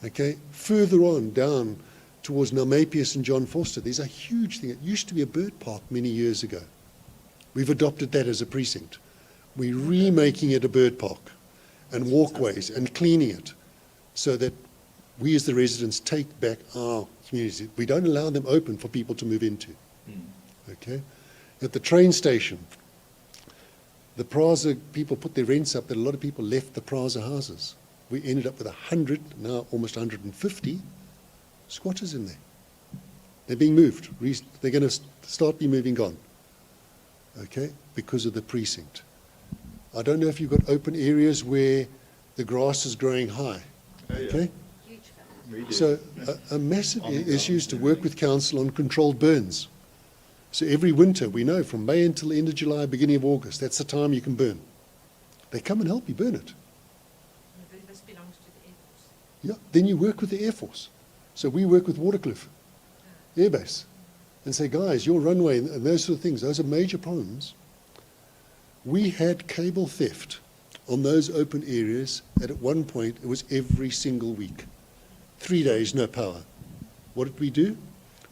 Okay, further on down towards Nalmapius and John Foster, there's a huge thing. It used to be a bird park many years ago. We've adopted that as a precinct. We're remaking it a bird park and walkways and cleaning it so that we as the residents take back our communities. We don't allow them open for people to move into. Okay? At the train station, the Praza people put their rents up, that a lot of people left the Praza houses. We ended up with 100, now almost 150 squatters in there. They're being moved. They're going to start be moving on. Okay? Because of the precinct. I don't know if you've got open areas where the grass is growing high. Oh, yeah. Okay? Huge fellow. We do. So a massive On the issue is to ground. work with council on controlled burns. So every winter, we know from May until the end of July, beginning of August, that's the time you can burn. They come and help you burn it. This belongs to the Air Force. Yeah. Then you work with the Air Force. So we work with Waterkloof Air Base and say, guys, your runway and those sort of things, those are major problems. We had cable theft on those open areas, and at one point it was every single week. 3 days, no power. What did we do?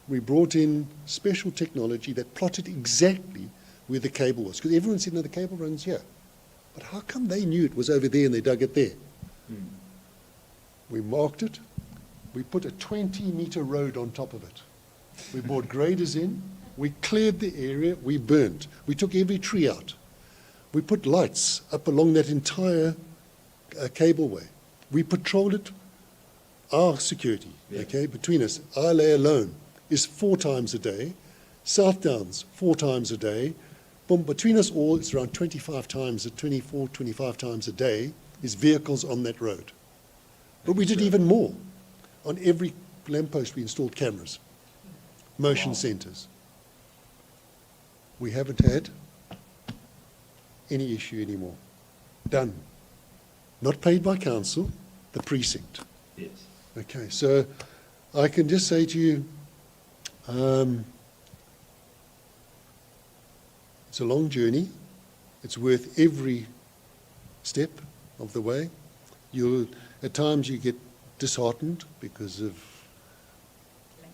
We brought in special technology that plotted exactly where the cable was, because everyone said, no, the cable runs here. But how come they knew it was over there and they dug it there? We marked it. We put a 20-meter road on top of it. We brought graders in. We cleared the area. We burnt. We took every tree out. We put lights up along that entire cableway. We patrolled it. Our security, Yeah. okay, between us, ILA alone is 4 times a day. South Downs, 4 times a day. Between us all, it's around 25 times, 24, 25 times a day. is vehicles on that road. But we did even more. On every lamppost we installed cameras, motion Wow. sensors. We haven't had any issue anymore. Done. Not paid by council, the precinct. Yes. Okay, so I can just say to you, it's a long journey. It's worth every step of the way. At times you get disheartened because of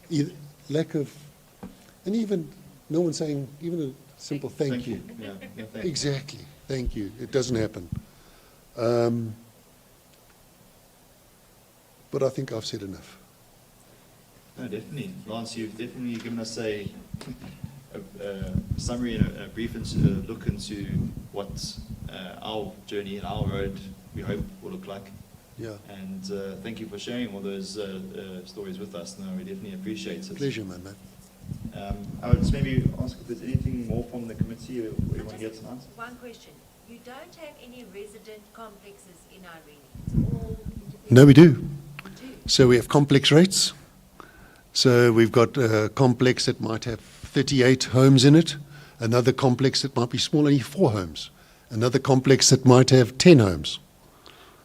either lack of, and even no one saying, even a simple thank you. Yeah, yeah, thank you. Exactly, thank you. It doesn't happen. But I think I've said enough. No, definitely. Lance, you've definitely given us a summary and a brief look into what our journey and our road, we hope, will look like. Yeah. And thank you for sharing all those stories with us. No, we definitely appreciate it. Pleasure, man. I would just maybe ask if there's anything more from the committee or we want to hear tonight. One question. You don't have any resident complexes in Irene. It's all independent. No, we do. You do. So we have complex rates. So we've got a complex that might have 38 homes in it, another complex that might be small, only 4 homes, another complex that might have 10 homes.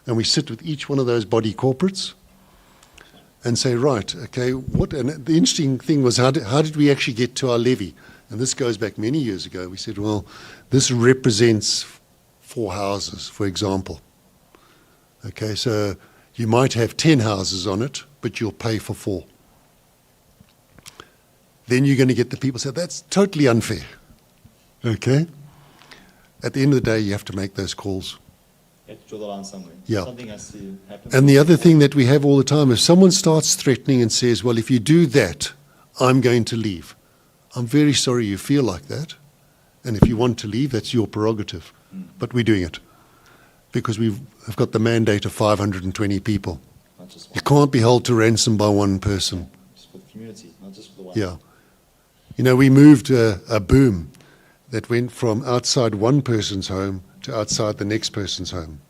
And we sit with each one of those body corporates and say, right, okay, and the interesting thing was, how did we actually get to our levy? And this goes back many years ago. We said, well, this represents 4 houses, for example. Okay, so you might have 10 houses on it, but you'll pay for 4. Then you're going to get the people say, that's totally unfair. Okay? At the end of the day, you have to make those calls. You have to draw the line somewhere. Yeah. Something has to happen. And the other thing that we have all the time, if someone starts threatening and says, well, if you do that, I'm going to leave. I'm very sorry you feel like that. And if you want to leave, that's your prerogative. But we're doing it because we've got the mandate of 520 people. Not just You one. can't be held to ransom by one person. Just for the community, not just for the one. Yeah. You know, we moved a boom that went from outside one person's home to outside the next person's home.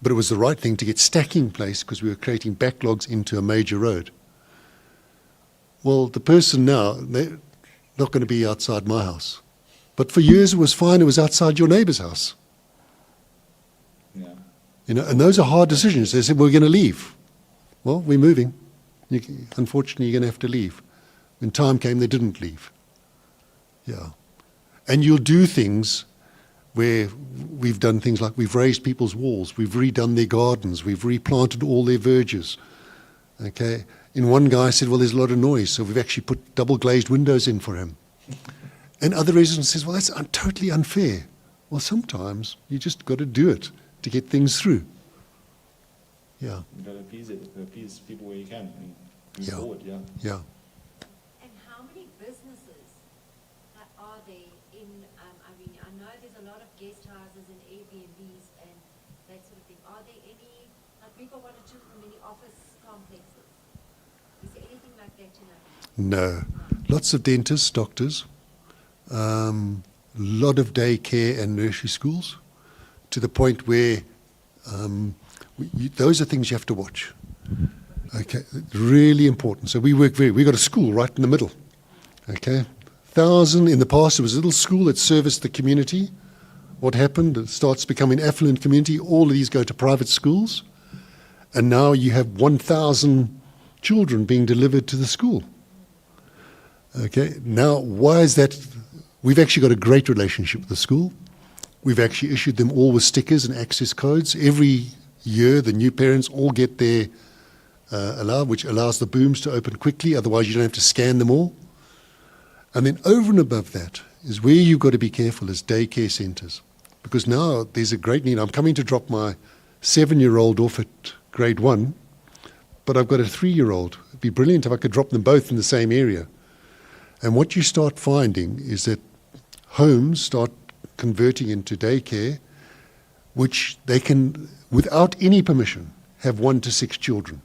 But it was the right thing to get stacking place because we were creating backlogs into a major road. Well, the person now, they're not going to be outside my house. But for years it was fine, it was outside your neighbor's house. Yeah. You know, and those are hard decisions. They said, we're going to leave. Well, we're moving. Unfortunately, you're going to have to leave. When time came, they didn't leave. Yeah. And you'll do things where we've done things like we've raised people's walls, we've redone their gardens, we've replanted all their verges. Okay. And one guy said, well, there's a lot of noise, so we've actually put double glazed windows in for him. And other residents says, well, that's totally unfair. Well, sometimes you just got to do it to get things through. Yeah. You've got to appease people where you can and move Yeah. forward, yeah. Yeah. And how many businesses are there in Irene? I know there's a lot of guest houses and Airbnbs and that sort of thing. Are there any, like we've got 1 or 2 many office complexes. Is there anything like that in Irene? No. Lots of dentists, doctors, lot of daycare and nursery schools, to the point where those are things you have to watch. Okay, really important. So we got a school right in the middle. Okay, 1,000 in the past. There was a little school that serviced the community. What happened? It starts becoming an affluent community. All of these go to private schools, and now you have 1,000 children being delivered to the school. Okay, now why is that? We've actually got a great relationship with the school. We've actually issued them all with stickers and access codes. Every year, the new parents all get their which allows the booms to open quickly. Otherwise, you don't have to scan them all. And then over and above that is where you've got to be careful is daycare centres. Because now there's a great need. I'm coming to drop my 7-year-old off at grade 1, but I've got a 3-year-old. It'd be brilliant if I could drop them both in the same area. And what you start finding is that homes start converting into daycare, which they can, without any permission, have 1 to 6 children.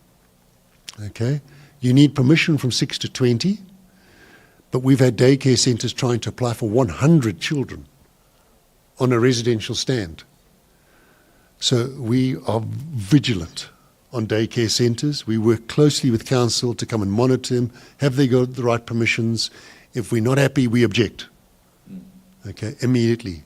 Okay? You need permission from 6 to 20, but we've had daycare centres trying to apply for 100 children on a residential stand. So we are vigilant on daycare centres. We work closely with council to come and monitor them. Have they got the right permissions? If we're not happy, we object. Okay, immediately.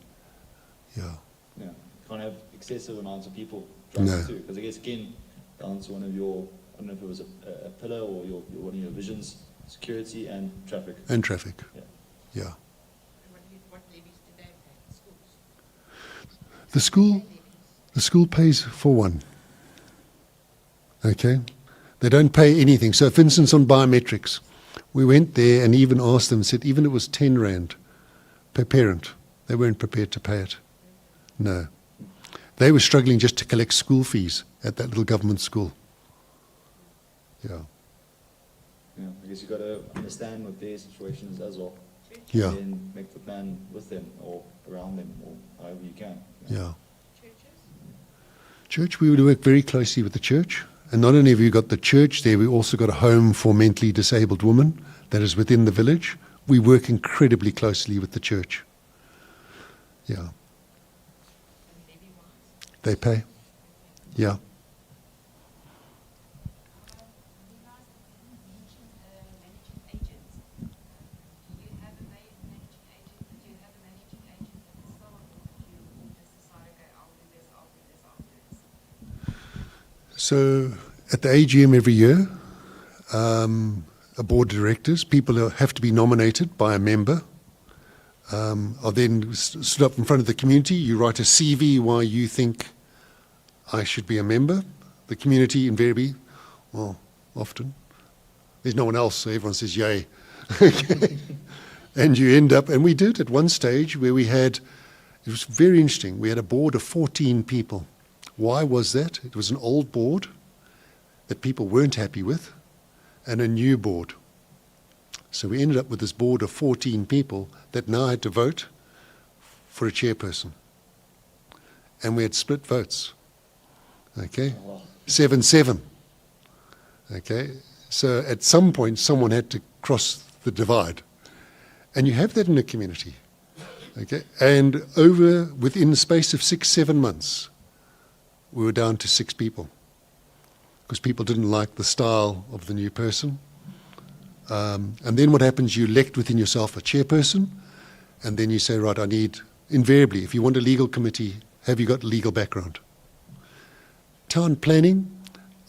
Yeah. Yeah, can't have excessive amounts of people No. driving through. Because I guess, again, down to one of your, I don't know if it was a pillar or one of your visions, security and traffic. And traffic. Yeah. Yeah. What levies do they pay? Schools? The school pays for one. Okay? They don't pay anything. So, for instance, on biometrics, we went there and even asked them, said even if it was 10 Rand per parent, they weren't prepared to pay it. No. They were struggling just to collect school fees at that little government school. Yeah. Yeah, I guess you've got to understand what their situation is as well. Yeah. And then make the plan with them or around them or however you can. Yeah. Churches? Church, we would work very closely with the church. And not only have you got the church there, we also got a home for mentally disabled women that is within the village. We work incredibly closely with the church. Yeah. And levy-wise? They pay. Yeah. So at the AGM every year, a board of directors, people have to be nominated by a member, are then stood up in front of the community. You write a CV why you think I should be a member. The community invariably, well, often, there's no one else, so everyone says yay. And you end up, and we did at one stage where we had, it was very interesting, we had a board of 14 people. Why was that? It was an old board that people weren't happy with and a new board. So we ended up with this board of 14 people that now had to vote for a chairperson. And we had split votes. Okay? Oh, wow. 7-7. Okay? So at some point, someone had to cross the divide. And you have that in a community. Okay? And within the space of 6-7 months, we were down to 6 people because people didn't like the style of the new person. And then what happens, you elect within yourself a chairperson, and then you say, right, I need, invariably, if you want a legal committee, have you got legal background? Town planning,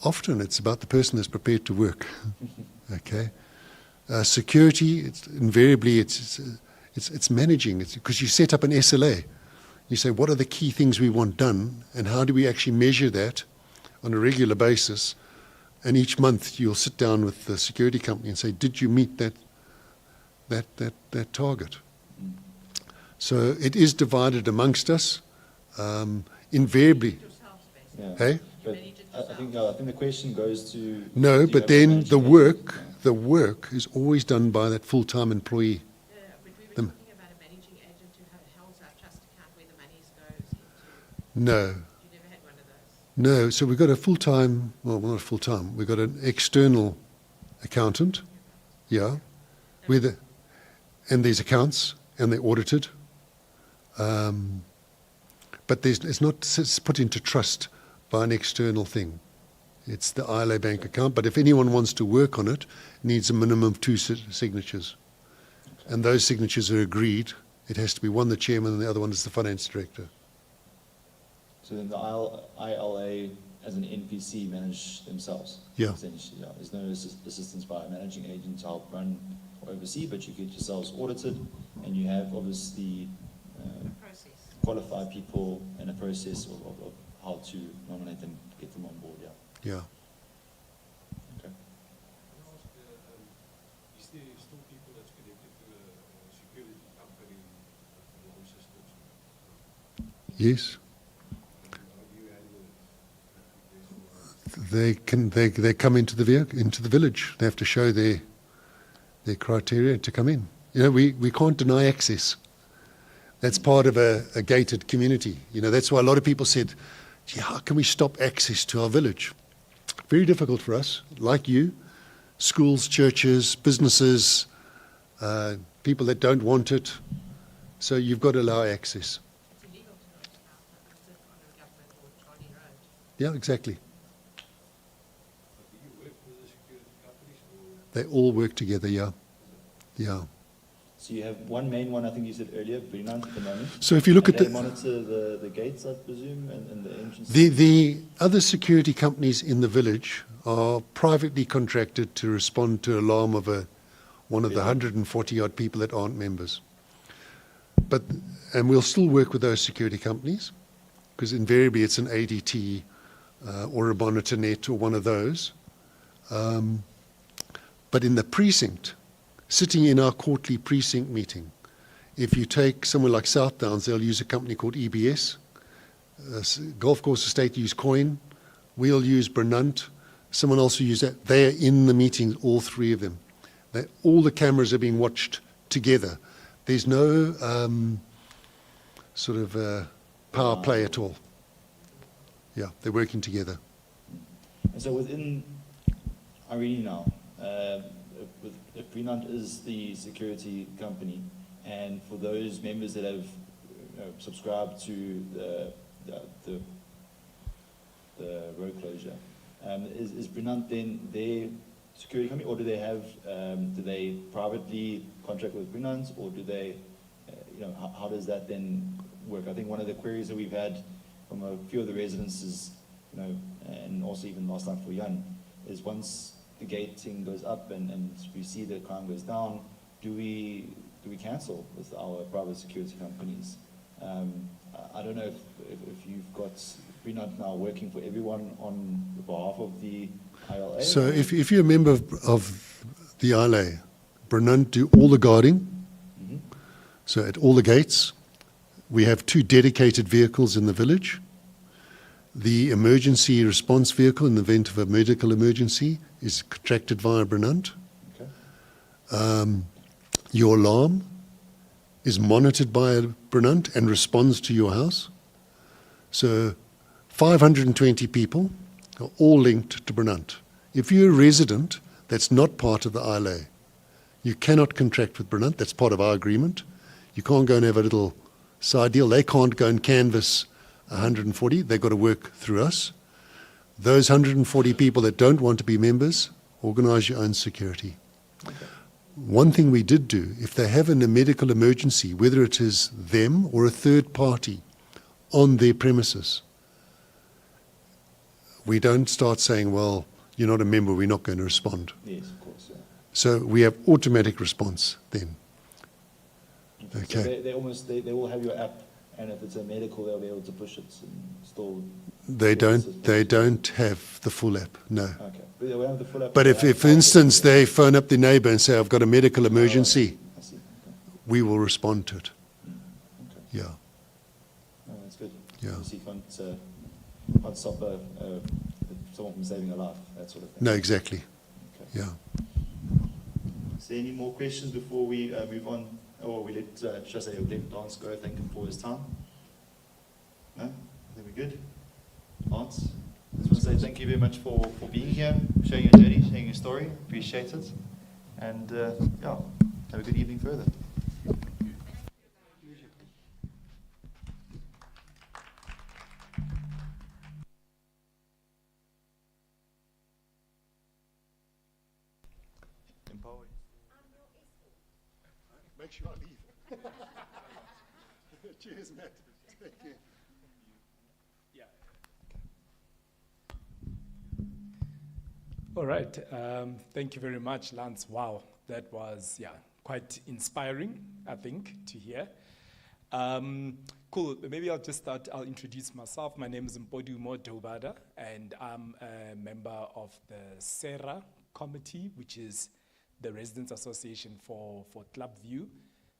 often it's about the person that's prepared to work. Okay? Security, it's invariably it's managing. It's because you set up an SLA. You say, what are the key things we want done, and how do we actually measure that on a regular basis? And each month you'll sit down with the security company and say, did you meet that target? So it is divided amongst us. Invariably, Yourselves, Yeah. hey? But I think the question goes to... No, do you but have a then managing the agent? work is always done by that full-time employee. but we were Them. talking about a managing agent who holds our trust account where the monies goes into. No. You never had one of those? No, so we've got a full-time, well, not full-time, we've got an external accountant, yeah, and there's accounts, and they're audited. But it's not it's put into trust by an external thing. It's the ILA bank account, but if anyone wants to work on it, it needs a minimum of 2 signatures. And those signatures are agreed. It has to be one the chairman and the other one is the finance director. So then the ILA as an NPC manage themselves? Yeah. Essentially, yeah. There's no assistance by a managing agent to help run or oversee, but you get yourselves audited, and you have obviously Process. qualified people and a process of how to nominate them, get them on board, yeah. Yeah. Okay. Is there still people that's connected to a security company alarm systems? Yes. How do you handle it? They come into the village. They have to show their criteria to come in. You know, we can't deny access. That's part of a gated community. You know, that's why a lot of people said, gee, how can we stop access to our village? Very difficult for us, like you, schools, churches, businesses, people that don't want it. So you've got to allow access. It's illegal to not allow, is it on a government board? Yeah, exactly. But do you work with the security companies or? They all work together, yeah. Yeah. So you have one main one, I think you said earlier, Brinant at the moment. So if you look And at they the, monitor the gates, I presume, and the entrance. the other security companies in the village are privately contracted to respond to alarm of one of the 140 odd people that aren't members. And we'll still work with those security companies, because invariably it's an ADT or a Monitor Net or one of those. But in the precinct, sitting in our quarterly precinct meeting, if you take somewhere like South Downs, they'll use a company called EBS. Golf Course Estate use Coin. We'll use Bernant. Someone else will use that. They are in the meetings, all three of them. All the cameras are being watched together. There's no sort of power play at all. Yeah, they're working together. And so within Irene now, if Brinant is the security company, and for those members that have subscribed to the road closure, is Brinant then their security company, or do they have do they privately contract with Brinant, or do they how does that then work? I think one of the queries that we've had from a few of the residents is, and also even last time for Jan, is once the gating goes up and we see the crime goes down, do we cancel with our private security companies? I don't know if you've got Brinant now working for everyone on behalf of the ILA. So if you're a member of the ILA, Brinant do all the guarding. Mm-hmm. So at all the gates, we have 2 dedicated vehicles in the village. The emergency response vehicle in the event of a medical emergency is contracted via Brinant. Okay. Your alarm is monitored by Brinant and responds to your house. So 520 people are all linked to Brinant. If you're a resident that's not part of the ILA, you cannot contract with Brinant. That's part of our agreement. You can't go and have a little side deal. They can't go and canvass 140. They've got to work through us. Those 140 people that don't want to be members, organise your own security. Okay. One thing we did do, if they have a medical emergency, whether it is them or a third party on their premises, we don't start saying, well, you're not a member, we're not going to respond. Yes, of course. Yeah. So we have automatic response then. Okay. So they will have your app, and if it's a medical, they'll be able to push it and still. They don't have the full app, no. Okay. But they will have the full app. But if for instance, they phone up their neighbour and say, I've got a medical emergency, I see. Okay. we will respond to it. Okay. Yeah. No, that's good. Yeah. Obviously, can't stop someone from saving a life, that sort of thing. No, exactly. Okay. Yeah. Is there any more questions before we move on? Or we let, should I say, let Lance go, thank him for his time? No? I think we're good. Lance, I just want to say thank you very much for being here, sharing your journey, sharing your story. Appreciate it. And yeah, have a good evening further. Empowering. Make sure I leave. Cheers, Matt. Thank you. All right. Thank you very much, Lance. Wow, that was quite inspiring, I think, to hear. Cool. Maybe I'll just start. I'll introduce myself. My name is Mpodumo Dobada, and I'm a member of the CERA committee, which is the Residents Association for Clubview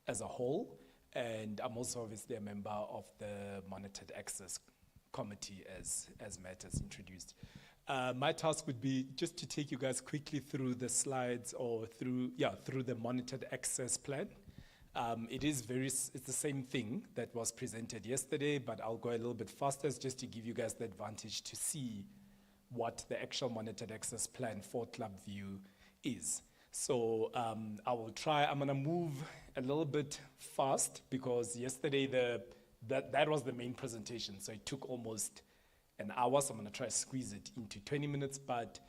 as a whole. And I'm also obviously a member of the Monitored Access Committee, as Matt has introduced. My task would be just to take you guys quickly through the slides or through the Monitored Access Plan. It's the same thing that was presented yesterday, but I'll go a little bit faster just to give you guys the advantage to see what the actual Monitored Access Plan for Clubview is. So I'm going to move a little bit fast because yesterday that was the main presentation. So it took almost an hour, so I'm going to try to squeeze it into 20 minutes. But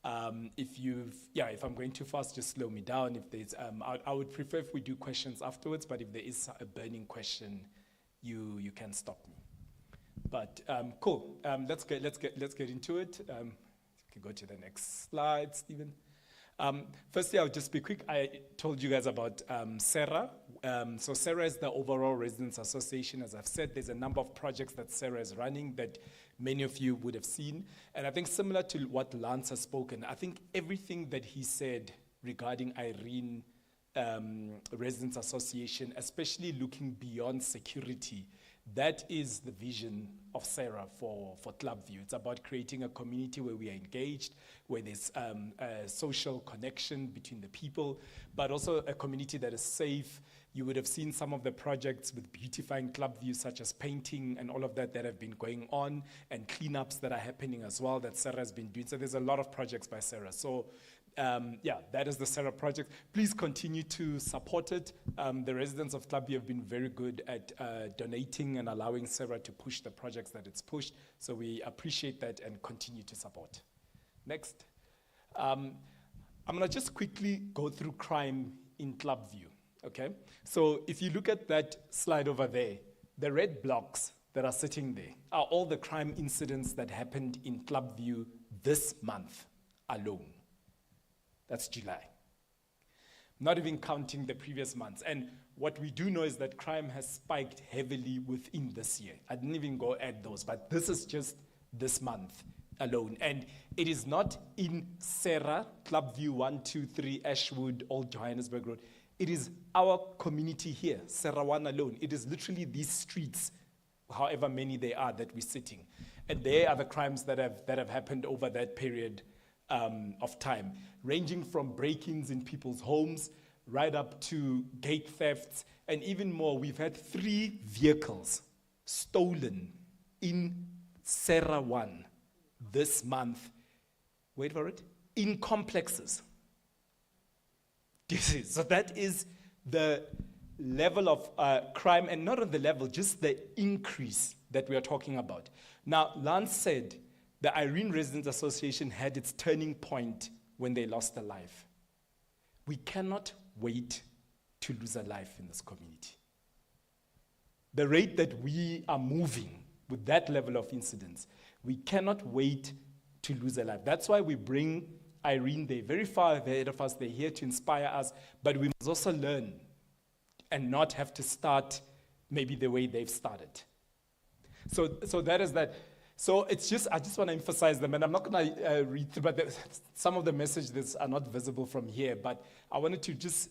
if I'm going too fast, just slow me down. If there's, I would prefer if we do questions afterwards. But if there is a burning question, you can stop me. But cool. Let's get into it. You can go to the next slide, Stephen. Firstly, I'll just be quick. I told you guys about CERA. So CERA is the overall Residents Association. As I've said, there's a number of projects that CERA is running that many of you would have seen. And I think similar to what Lance has spoken, I think everything that he said regarding Irene Residents Association, especially looking beyond security, that is the vision of CERA for Clubview. It's about creating a community where we are engaged, where there's a social connection between the people, but also a community that is safe. You would have seen some of the projects with beautifying Clubview, such as painting and all of that have been going on, and cleanups that are happening as well that CERA has been doing. So there's a lot of projects by CERA. So that is the CERA project. Please continue to support it. The residents of Clubview have been very good at donating and allowing CERA to push the projects that it's pushed. So we appreciate that and continue to support. Next. I'm going to just quickly go through crime in Clubview. Okay? So if you look at that slide over there, the red blocks that are sitting there are all the crime incidents that happened in Clubview this month alone. That's July. Not even counting the previous months. And what we do know is that crime has spiked heavily within this year. I didn't even go at those, but this is just this month alone. And it is not in CERA, Clubview 1, 2, 3, Ashwood, Old Johannesburg Road. It is our community here, CERA 1 alone. It is literally these streets, however many they are that we're sitting. And they are the crimes that have happened over that period of time, ranging from break-ins in people's homes, right up to gate thefts, and even more. We've had 3 vehicles stolen in CERA 1 this month. Wait for it. In complexes. So that is the level of crime, and not on the level, just the increase that we are talking about. Now, Lance said the Irene Residents Association had its turning point when they lost a life. We cannot wait to lose a life in this community. The rate that we are moving with that level of incidents, we cannot wait to lose a life. That's why we bring Irene. They're very far ahead of us. They're here to inspire us, but we must also learn and not have to start maybe the way they've started. So that is that. So it's just, I just want to emphasize them, and I'm not going to read through, but some of the messages are not visible from here, but I wanted to just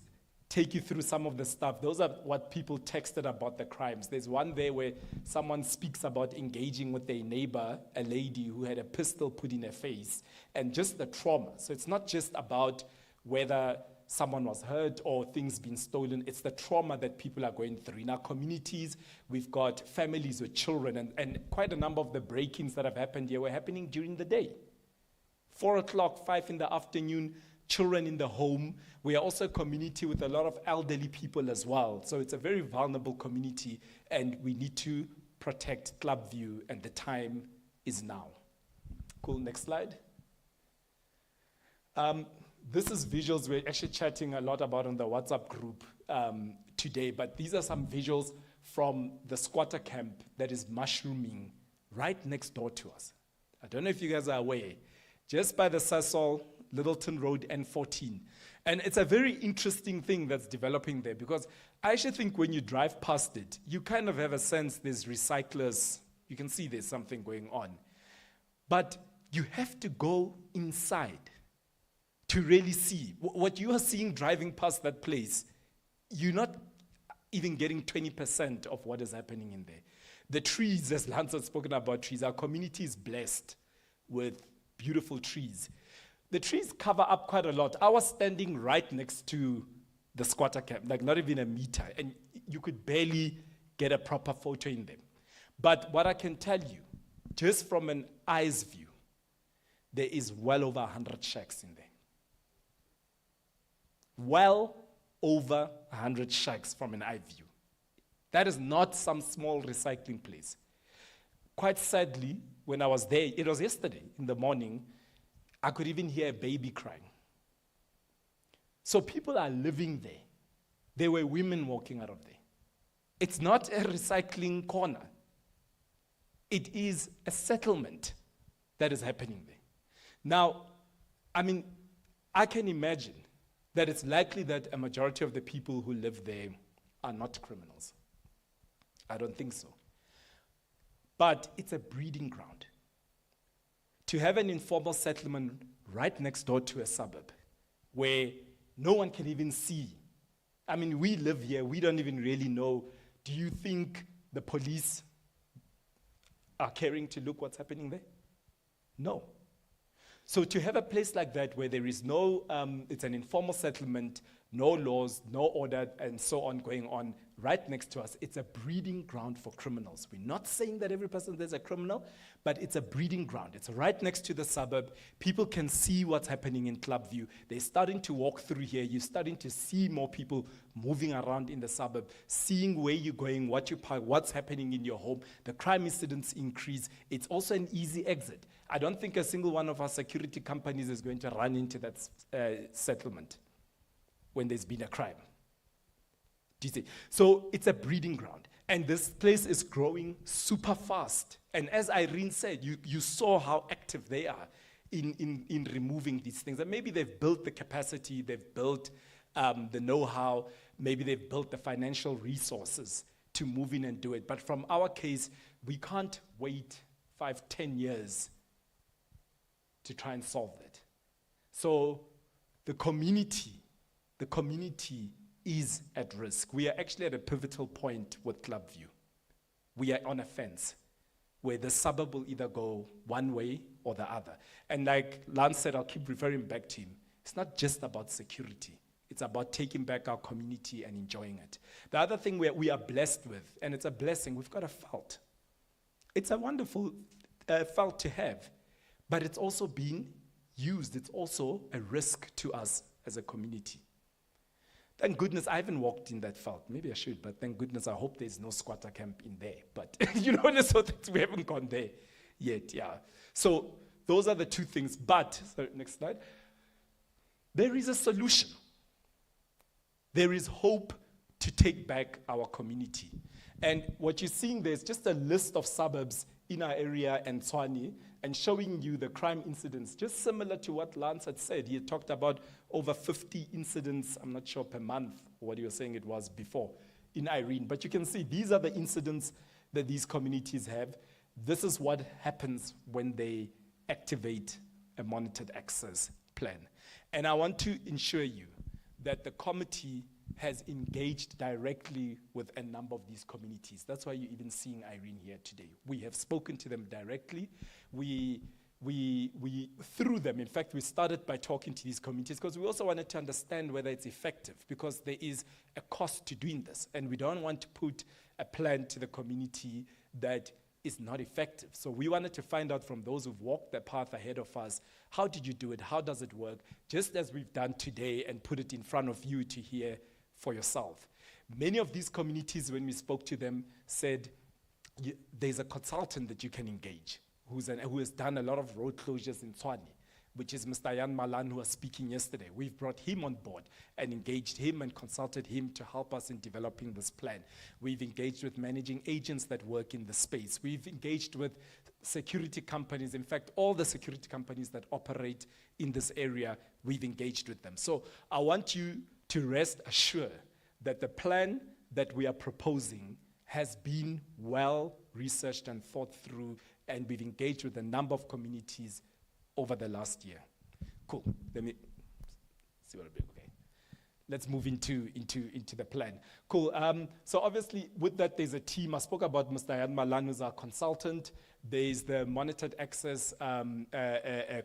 take you through some of the stuff. Those are what people texted about the crimes. There's one there where someone speaks about engaging with their neighbor, a lady who had a pistol put in her face, and just the trauma. So it's not just about whether someone was hurt or things being stolen. It's the trauma that people are going through. In our communities, we've got families with children, and quite a number of the break-ins that have happened here were happening during the day. 4 o'clock, 5 in the afternoon, children in the home. We are also a community with a lot of elderly people as well. So it's a very vulnerable community, and we need to protect Clubview, and the time is now. Cool, next slide. This is visuals we're actually chatting a lot about on the WhatsApp group today, but these are some visuals from the squatter camp that is mushrooming right next door to us. I don't know if you guys are aware, just by the Sasol, Littleton Road, N14. And it's a very interesting thing that's developing there, because I actually think when you drive past it, you kind of have a sense there's recyclers. You can see there's something going on. But you have to go inside to really see. What you are seeing driving past that place, you're not even getting 20% of what is happening in there. The trees, as Lance has spoken about trees, our community is blessed with beautiful trees. The trees cover up quite a lot. I was standing right next to the squatter camp, like not even a meter, and you could barely get a proper photo in them. But what I can tell you, just from an eye's view, there is well over 100 shacks in there. Well over 100 shacks from an eye view. That is not some small recycling place. quite sadly, when I was there, it was yesterday in the morning, I could even hear a baby crying. So people are living there. There were women walking out of there. It's not a recycling corner. It is a settlement that is happening there. Now, I mean, I can imagine that it's likely that a majority of the people who live there are not criminals. I don't think so. But it's a breeding ground. To have an informal settlement right next door to a suburb where no one can even see. I mean, we live here, we don't even really know. Do you think the police are caring to look what's happening there? No. So to have a place like that where there is no, it's an informal settlement, no laws, no order, and so on going on right next to us, it's a breeding ground for criminals. We're not saying that every person there's a criminal, but it's a breeding ground. It's right next to the suburb. People can see what's happening in Clubview. They're starting to walk through here. You're starting to see more people moving around in the suburb, seeing where you're going, what you park, what's happening in your home. The crime incidents increase. It's also an easy exit. I don't think a single one of our security companies is going to run into that settlement when there's been a crime. Do you see? So it's a breeding ground. And this place is growing super fast. And as Irene said, you saw how active they are in removing these things. And maybe they've built the capacity, they've built the know-how, maybe they've built the financial resources to move in and do it. But from our case, we can't wait 5-10 years to try and solve that. So the community is at risk. We are actually at a pivotal point with Clubview. We are on a fence where the suburb will either go one way or the other. And like Lance said, I'll keep referring back to him, it's not just about security. It's about taking back our community and enjoying it. The other thing we are blessed with, and it's a blessing, we've got a felt. It's a wonderful felt to have, but it's also being used. It's also a risk to us as a community. Thank goodness I haven't walked in that felt. Maybe I should, but thank goodness I hope there's no squatter camp in there. But so that we haven't gone there yet, yeah. So those are the two things. But, sorry, next slide. There is a solution. There is hope to take back our community. And what you're seeing there is just a list of suburbs in our area and Tshwane, and showing you the crime incidents, just similar to what Lance had said. He had talked about over 50 incidents, I'm not sure per month, what you were saying it was before, in Irene. But you can see these are the incidents that these communities have. This is what happens when they activate a monitored access plan. And I want to ensure you that the committee has engaged directly with a number of these communities. That's why you're even seeing Irene here today. We have spoken to them directly. We through them, in fact, we started by talking to these communities because we also wanted to understand whether it's effective, because there is a cost to doing this, and we don't want to put a plan to the community that is not effective. So we wanted to find out from those who've walked the path ahead of us, how did you do it? How does it work? Just as we've done today and put it in front of you to hear for yourself. Many of these communities, when we spoke to them, said there's a consultant that you can engage who has done a lot of road closures in Tshwane, which is Mr. Jan Malan, who was speaking yesterday. We've brought him on board and engaged him and consulted him to help us in developing this plan. We've engaged with managing agents that work in the space. We've engaged with security companies. In fact, all the security companies that operate in this area, we've engaged with them. So I want you to rest assured that the plan that we are proposing has been well researched and thought through, and we've engaged with a number of communities over the last year. Cool. Let me see what I'll do. Okay. Let's move into the plan. Cool. So obviously, with that, there's a team. I spoke about Mr. Jan Malan, who's our consultant. There's the monitored access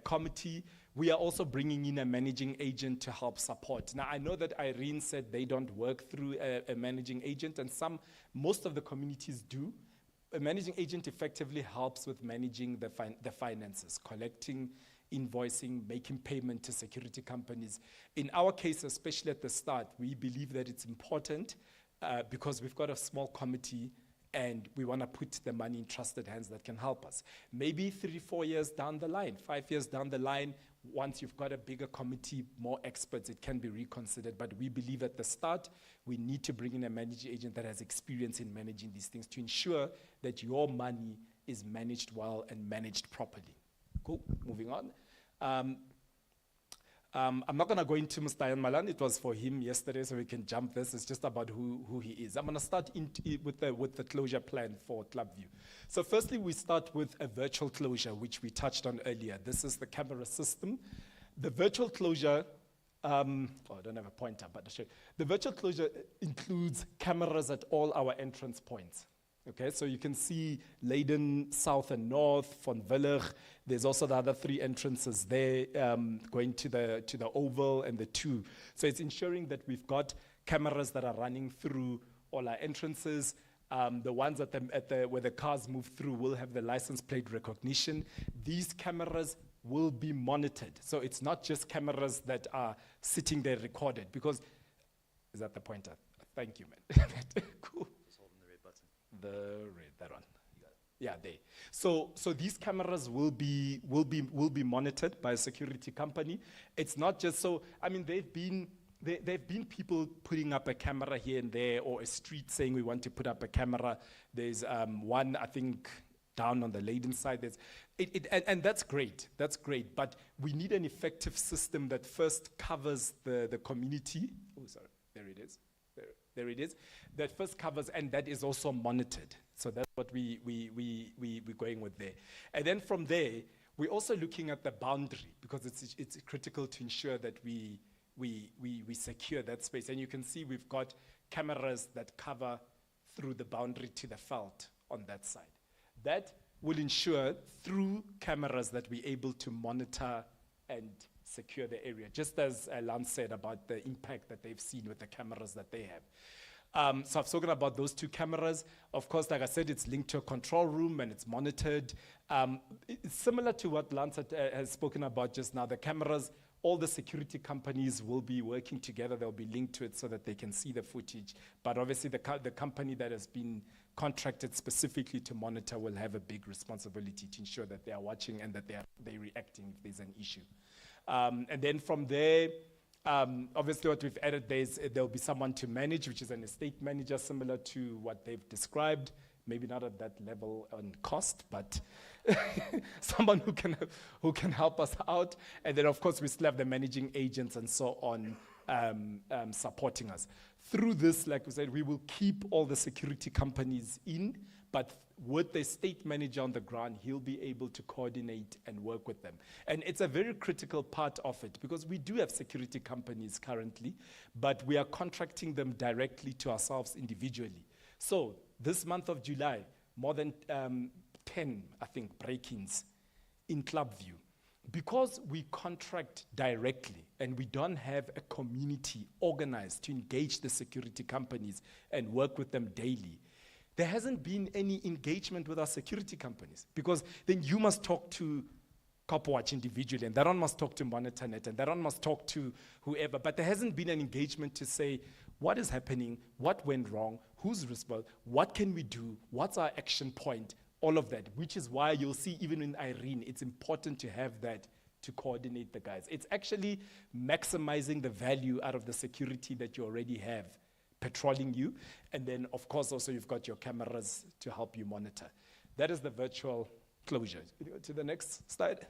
committee. We are also bringing in a managing agent to help support. Now, I know that Irene said they don't work through a managing agent, and most of the communities do. A managing agent effectively helps with managing the finances, collecting, invoicing, making payment to security companies. In our case, especially at the start, we believe that it's important because we've got a small committee And we want to put the money in trusted hands that can help us. Maybe 3-4 years down the line, 5 years down the line, once you've got a bigger committee, more experts, it can be reconsidered. But we believe at the start, we need to bring in a managing agent that has experience in managing these things to ensure that your money is managed well and managed properly. Cool, moving on. I'm not going to go into Mr. Ian Malan. It was for him yesterday, so we can jump this. It's just about who he is. I'm going to start with the closure plan for Clubview. So firstly, we start with a virtual closure, which we touched on earlier. This is the camera system. The virtual closure, I don't have a pointer, but I'll show you. The virtual closure includes cameras at all our entrance points. Okay, so you can see Leiden, South and North, Von Willig. There's also the other 3 entrances there, going to the Oval and the 2. So it's ensuring that we've got cameras that are running through all our entrances. The ones where the cars move through will have the license plate recognition. These cameras will be monitored. So it's not just cameras that are sitting there recorded, because, is that the pointer? Thank you, man. Cool. The red, that one. Yeah, there. So these cameras will be monitored by a security company. It's not just so. I mean, there've been people putting up a camera here and there, or a street saying we want to put up a camera. There's one, I think, down on the Leiden side. And that's great. That's great. But we need an effective system that first covers the community. Oh, sorry. There it is. There it is. That first covers, and that is also monitored. So that's what we're going with there. And then from there, we're also looking at the boundary, because it's critical to ensure that we secure that space. And you can see we've got cameras that cover through the boundary to the veld on that side. That will ensure through cameras that we're able to monitor and secure the area, just as Lance said about the impact that they've seen with the cameras that they have. So I've spoken about those 2 cameras. Of course, like I said, it's linked to a control room and it's monitored. It's similar to what Lance has spoken about just now. The cameras, all the security companies will be working together. They'll be linked to it so that they can see the footage. But obviously, the company that has been contracted specifically to monitor will have a big responsibility to ensure that they are watching and that they're reacting if there's an issue. And then from there, obviously what we've added there'll be someone to manage, which is an estate manager, similar to what they've described. Maybe not at that level on cost, but someone who can help us out. And then of course we still have the managing agents and so on supporting us. Through this, like we said, we will keep all the security companies in, but with the estate manager on the ground, he'll be able to coordinate and work with them. And it's a very critical part of it, because we do have security companies currently, but we are contracting them directly to ourselves individually. So this month of July, more than 10, I think, break-ins in Clubview. Because we contract directly and we don't have a community organized to engage the security companies and work with them daily, there hasn't been any engagement with our security companies, because then you must talk to Copwatch individually, and that one must talk to MonitorNet, and that one must talk to whoever. But there hasn't been an engagement to say, what is happening, what went wrong, who's responsible, what can we do, what's our action point, all of that, which is why you'll see even in Irene, it's important to have that to coordinate the guys. It's actually maximizing the value out of the security that you already have patrolling you. And then, of course, also you've got your cameras to help you monitor. That is the virtual closure. Can you go to the next slide?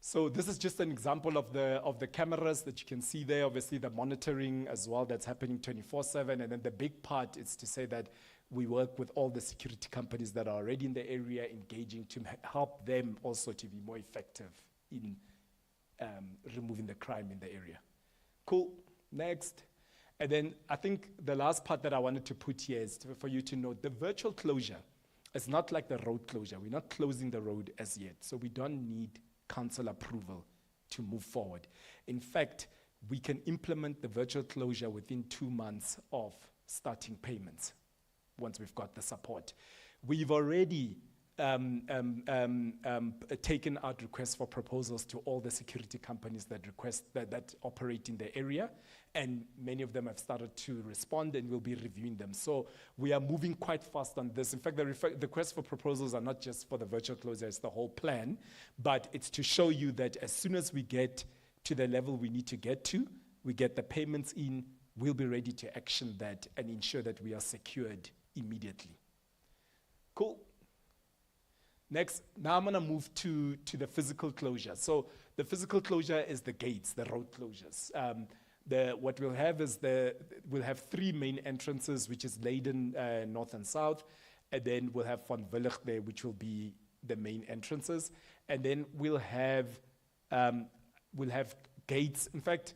So this is just an example of the cameras that you can see there. Obviously, the monitoring as well that's happening 24/7. And then the big part is to say that we work with all the security companies that are already in the area, engaging to help them also to be more effective in removing the crime in the area. Cool. Next. And then I think the last part that I wanted to put here is for you to know the virtual closure is not like the road closure. We're not closing the road as yet. So we don't need council approval to move forward. In fact, we can implement the virtual closure within 2 months of starting payments once we've got the support. We've already taken out requests for proposals to all the security companies that operate in the area, and many of them have started to respond, and we'll be reviewing them. So we are moving quite fast on this. In fact, the requests for proposals are not just for the virtual closure, it's the whole plan, but it's to show you that as soon as we get to the level we need to get to, we get the payments in, we'll be ready to action that and ensure that we are secured immediately. Cool. Next, now I'm going to move to the physical closure. So the physical closure is the gates, the road closures. What we'll have is we'll have three main entrances, which is Leiden, north and south, and then we'll have Van Willig there, which will be the main entrances, and then we'll have gates. In fact,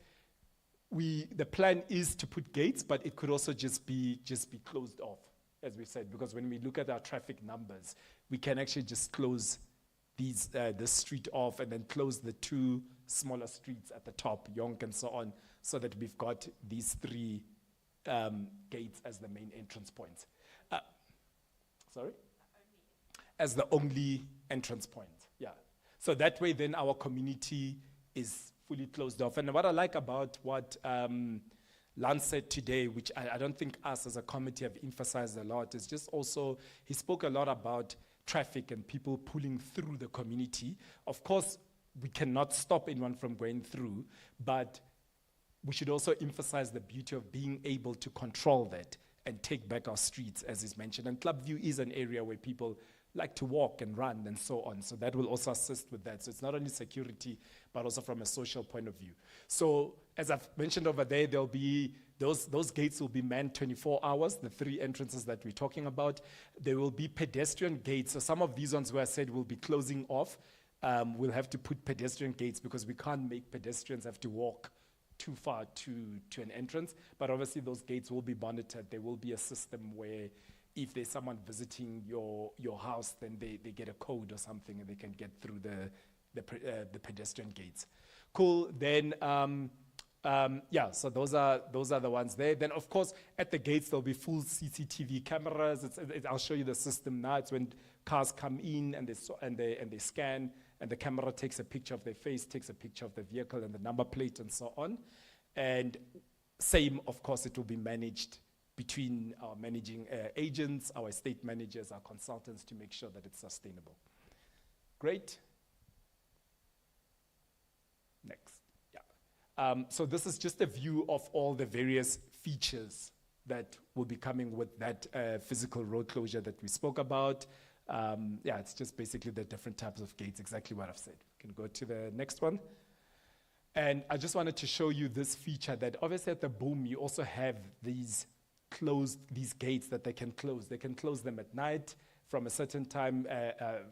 the plan is to put gates, but it could also just be closed off, as we said, because when we look at our traffic numbers, we can actually just close this street off and then close the two smaller streets at the top, Yonk and so on, so that we've got these three gates as the main entrance points. Sorry? As the only entrance point, yeah. So that way then our community is fully closed off. And what I like about what Lance said today, which I don't think us as a committee have emphasized a lot, is just also, he spoke a lot about traffic and people pulling through the community. Of course, we cannot stop anyone from going through, but we should also emphasize the beauty of being able to control that and take back our streets, as is mentioned. And Clubview is an area where people like to walk and run and so on. So that will also assist with that. So it's not only security, but also from a social point of view. So as I've mentioned over there, there'll be those gates will be manned 24 hours, the three entrances that we're talking about. There will be pedestrian gates. So some of these ones where I said we'll be closing off, we'll have to put pedestrian gates because we can't make pedestrians have to walk too far to an entrance. But obviously those gates will be monitored. There will be a system where if there's someone visiting your house, then they get a code or something and they can get through the pedestrian gates. Cool. Then, yeah, so those are the ones there. Then, of course, at the gates, there'll be full CCTV cameras. I'll show you the system now. It's when cars come in and they scan, and the camera takes a picture of their face, takes a picture of the vehicle and the number plate and so on. And same, of course, it will be managed between our managing agents, our estate managers, our consultants to make sure that it's sustainable. Great. Next. Yeah. So this is just a view of all the various features that will be coming with that physical road closure that we spoke about. Yeah, it's just basically the different types of gates, exactly what I've said. We can go to the next one. And I just wanted to show you this feature that obviously at the boom, you also have these gates that they can close. They can close them at night from a certain time,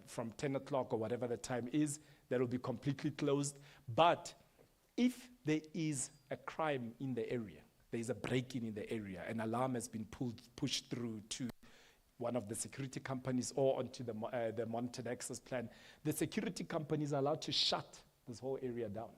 from 10 o'clock or whatever the time is, that will be completely closed. But if there is a crime in the area, there is a break-in in the area, an alarm has been pushed through to one of the security companies or onto the monitored access plan, the security company is allowed to shut this whole area down.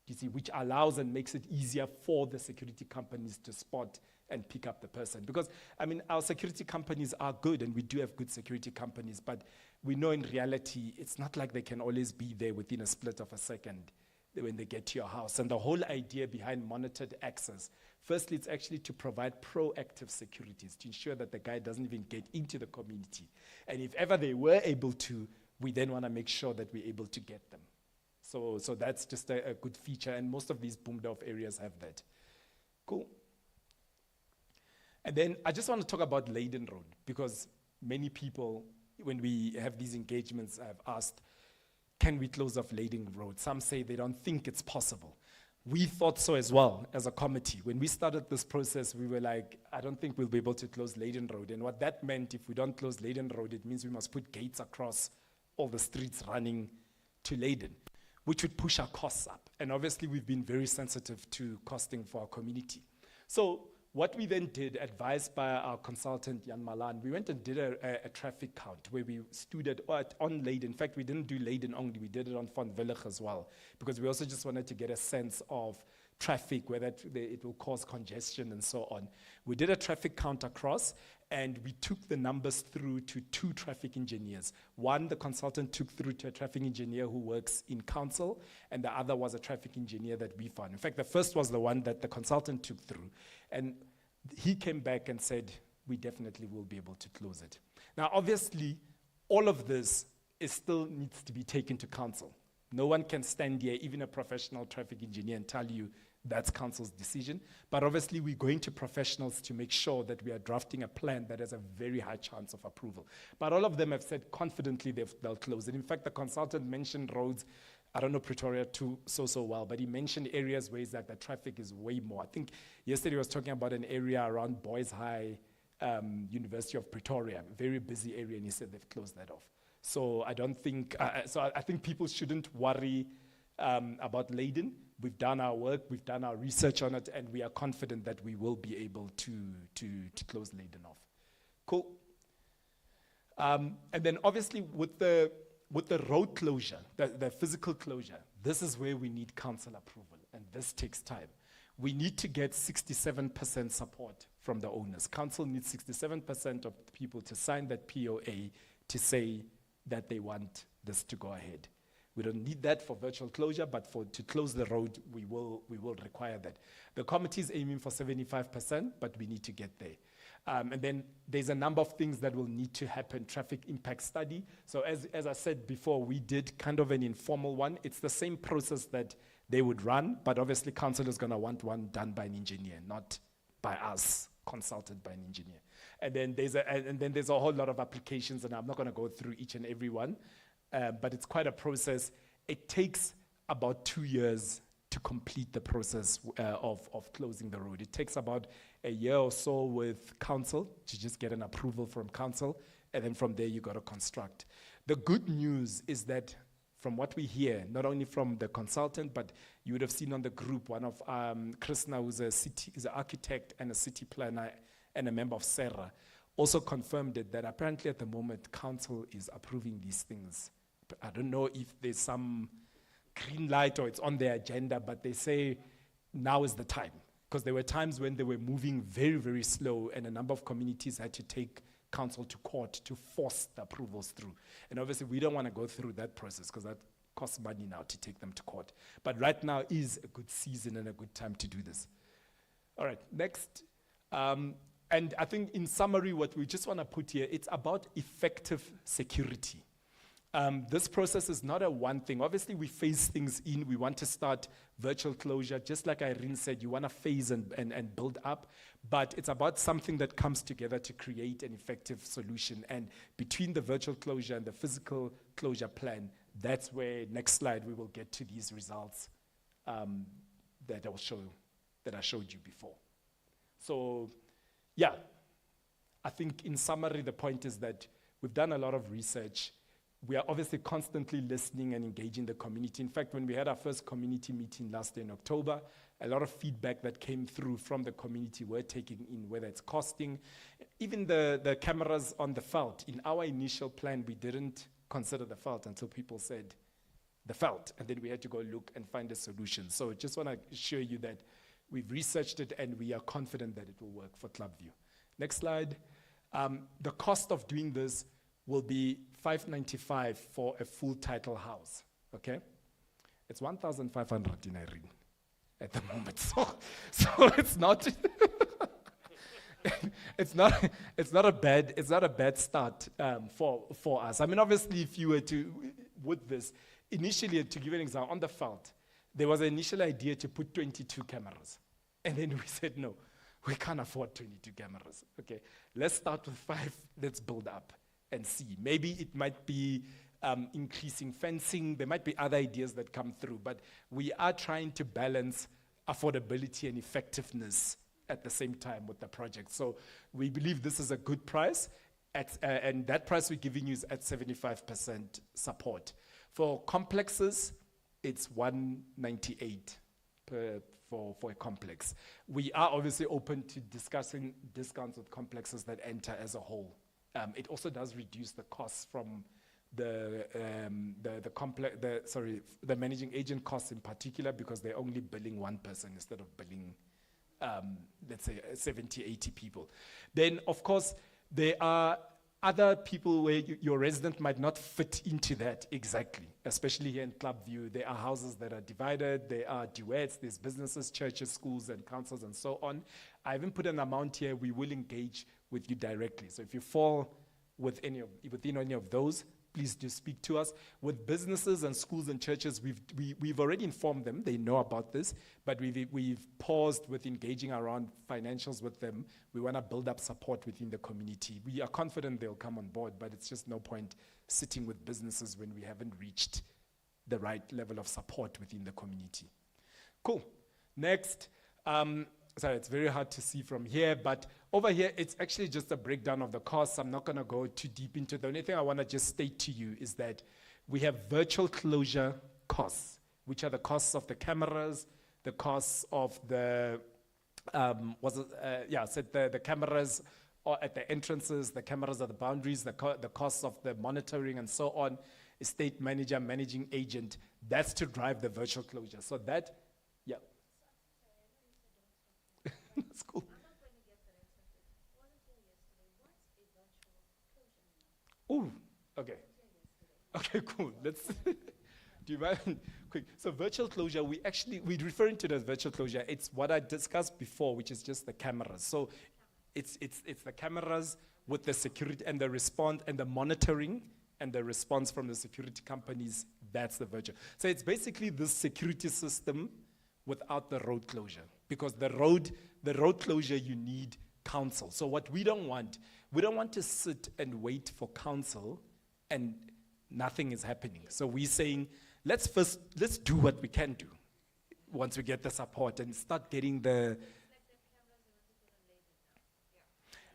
You see, which allows and makes it easier for the security companies to spot and pick up the person. Because, I mean, our security companies are good, and we do have good security companies, but we know in reality, it's not like they can always be there within a split of a second when they get to your house. And the whole idea behind monitored access, firstly, it's actually to provide proactive securities, to ensure that the guy doesn't even get into the community. And if ever they were able to, we then want to make sure that we're able to get them. So that's just a good feature, and most of these boomed off areas have that. Cool. And then I just want to talk about Leiden Road, because many people, when we have these engagements, have asked, can we close off Leiden Road? Some say they don't think it's possible. We thought so as well as a committee. When we started this process, we were like, I don't think we'll be able to close Leiden Road. And what that meant, if we don't close Leiden Road, it means we must put gates across all the streets running to Leiden, which would push our costs up. And obviously, we've been very sensitive to costing for our community. So what we then did, advised by our consultant, Jan Malan, we went and did a traffic count where we stood on Leiden. In fact, we didn't do Leiden only, we did it on Van Willig as well, because we also just wanted to get a sense of traffic, whether it will cause congestion and so on. We did a traffic count across, and we took the numbers through to 2 traffic engineers. One, the consultant took through to a traffic engineer who works in council, and the other was a traffic engineer that we found. In fact, the first was the one that the consultant took through. And he came back and said, we definitely will be able to close it. Now, obviously, all of this still needs to be taken to council. No one can stand here, even a professional traffic engineer, and tell you that's council's decision. But obviously, we're going to professionals to make sure that we are drafting a plan that has a very high chance of approval. But all of them have said confidently they'll close it. In fact, the consultant mentioned roads. I don't know Pretoria too so well, but he mentioned areas where it's like the traffic is way more. I think yesterday he was talking about an area around Boys High, University of Pretoria, very busy area, and he said they've closed that off. So I don't think, I think people shouldn't worry about Leiden. We've done our work, we've done our research on it, and we are confident that we will be able to close Leiden off. Cool. And then obviously with the road closure, the physical closure, this is where we need council approval, and this takes time. We need to get 67% support from the owners. Council needs 67% of people to sign that POA to say that they want this to go ahead. We don't need that for virtual closure, but to close the road, we will require that. The committee is aiming for 75%, but we need to get there. And then there's a number of things that will need to happen. Traffic impact study. So as I said before, we did kind of an informal one. It's the same process that they would run, but obviously council is going to want one done by an engineer, not by us, consulted by an engineer. And then there's a whole lot of applications, and I'm not going to go through each and every one, but it's quite a process. It takes about 2 years to complete the process of closing the road. It takes about a year or so with council to just get an approval from council, and then from there you got to construct. The good news is that from what we hear, not only from the consultant, but you would have seen on the group, one of Krishna, who's is an architect and a city planner and a member of CERA, also confirmed it, that apparently at the moment, council is approving these things. I don't know if there's some green light or it's on their agenda, but they say now is the time. Because there were times when they were moving very, very slow, and a number of communities had to take council to court to force the approvals through. And obviously, we don't want to go through that process because that costs money now to take them to court. But right now is a good season and a good time to do this. All right, next. And I think in summary, what we just want to put here, it's about effective security. This process is not a one thing. Obviously, we phase things in. We want to start virtual closure. Just like Irene said, you want to phase and build up. But it's about something that comes together to create an effective solution. And between the virtual closure and the physical closure plan, that's where, next slide, we will get to these results that I showed you before. So, yeah, I think in summary, the point is that we've done a lot of research. We are obviously constantly listening and engaging the community. In fact, when we had our first community meeting last year in October, a lot of feedback that came through from the community we're taking in, whether it's costing, even the cameras on the veld. In our initial plan, we didn't consider the veld until people said the veld, and then we had to go look and find a solution. So just want to assure you that we've researched it and we are confident that it will work for Clubview. Next slide. The cost of doing this will be $595 for a full title house, okay? It's 1,500 in Irene at the moment, so it's not it's not a bad start for us. I mean, obviously, if you were to with this initially, to give you an example, on the veld, there was an initial idea to put 22 cameras, and then we said no, we can't afford 22 cameras. Okay, let's start with 5. Let's build up and see. Maybe it might be increasing fencing. There might be other ideas that come through, but we are trying to balance affordability and effectiveness at the same time with the project. So we believe this is a good price, and that price we're giving you is at 75% support. For complexes, it's $198 for a complex. We are obviously open to discussing discounts with complexes that enter as a whole. It also does reduce the costs from the managing agent costs in particular, because they're only billing one person instead of billing, let's say 70, 80 people. Then, of course, there are other people where your resident might not fit into that exactly, especially here in Clubview. There are houses that are divided, there are duets, there's businesses, churches, schools, and councils, and so on. I haven't put an amount here. We will engage with you directly. So if you fall within any of those, please do speak to us. With businesses and schools and churches, we've already informed them. They know about this, but we've paused with engaging around financials with them. We want to build up support within the community. We are confident they'll come on board, but it's just no point sitting with businesses when we haven't reached the right level of support within the community. Cool. Next, sorry, it's very hard to see from here, but over here, it's actually just a breakdown of the costs. I'm not going to go too deep into it. The only thing I want to just state to you is that we have virtual closure costs, which are the costs of the cameras, the costs of the, the cameras at the entrances, the cameras at the boundaries, the costs of the monitoring and so on, estate manager, managing agent. That's to drive the virtual closure. So that, yeah. That's cool. Oh, okay. Okay, cool. Let's do you mind? Quick. So virtual closure, we're referring to it as virtual closure. It's what I discussed before, which is just the cameras. So it's the cameras with the security and the response and the monitoring and the response from the security companies. That's the virtual. So it's basically this security system without the road closure, because the road closure, you need council. So what we don't want to sit and wait for council and nothing is happening. So we're saying, let's do what we can do once we get the support and start getting the.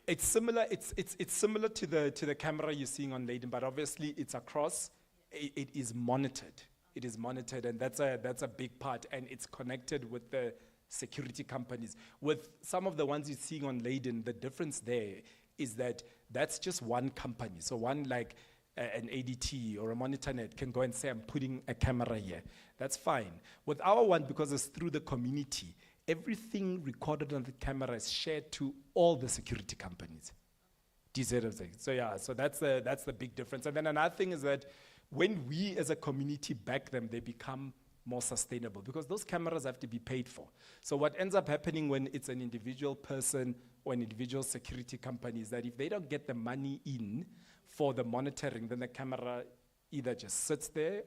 It's similar. It's similar to the camera you're seeing on Leiden, but obviously it's across. It is monitored. It is monitored, and that's a big part, and it's connected with the security companies. With some of the ones you're seeing on Leiden, the difference there is that that's just one company. So one like an ADT or a MonitorNet can go and say, I'm putting a camera here. That's fine. With our one, because it's through the community, everything recorded on the camera is shared to all the security companies. Do you see what I'm saying? So yeah, so that's the big difference. And then another thing is that when we as a community back them, they become more sustainable, because those cameras have to be paid for. So what ends up happening when it's an individual person or an individual security company is that if they don't get the money in for the monitoring, then the camera either just sits there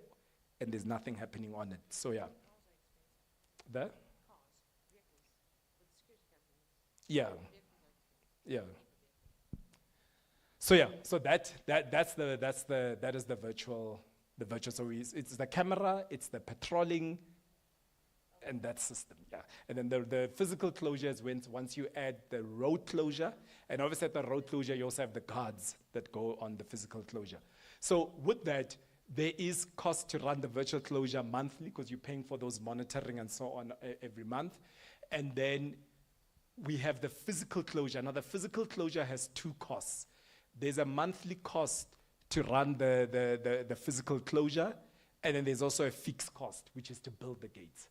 and there's nothing happening on it. So yeah. The? Yeah. Yeah. So yeah, so that is the virtual. So it's the camera, it's the patrolling, and that system, yeah. And then the physical closure is once you add the road closure, and obviously at the road closure you also have the guards that go on the physical closure. So with that, there is cost to run the virtual closure monthly, because you're paying for those monitoring and so on every month. And then we have the physical closure. Now the physical closure has two costs. There's a monthly cost to run the physical closure, and then there's also a fixed cost, which is to build the gates.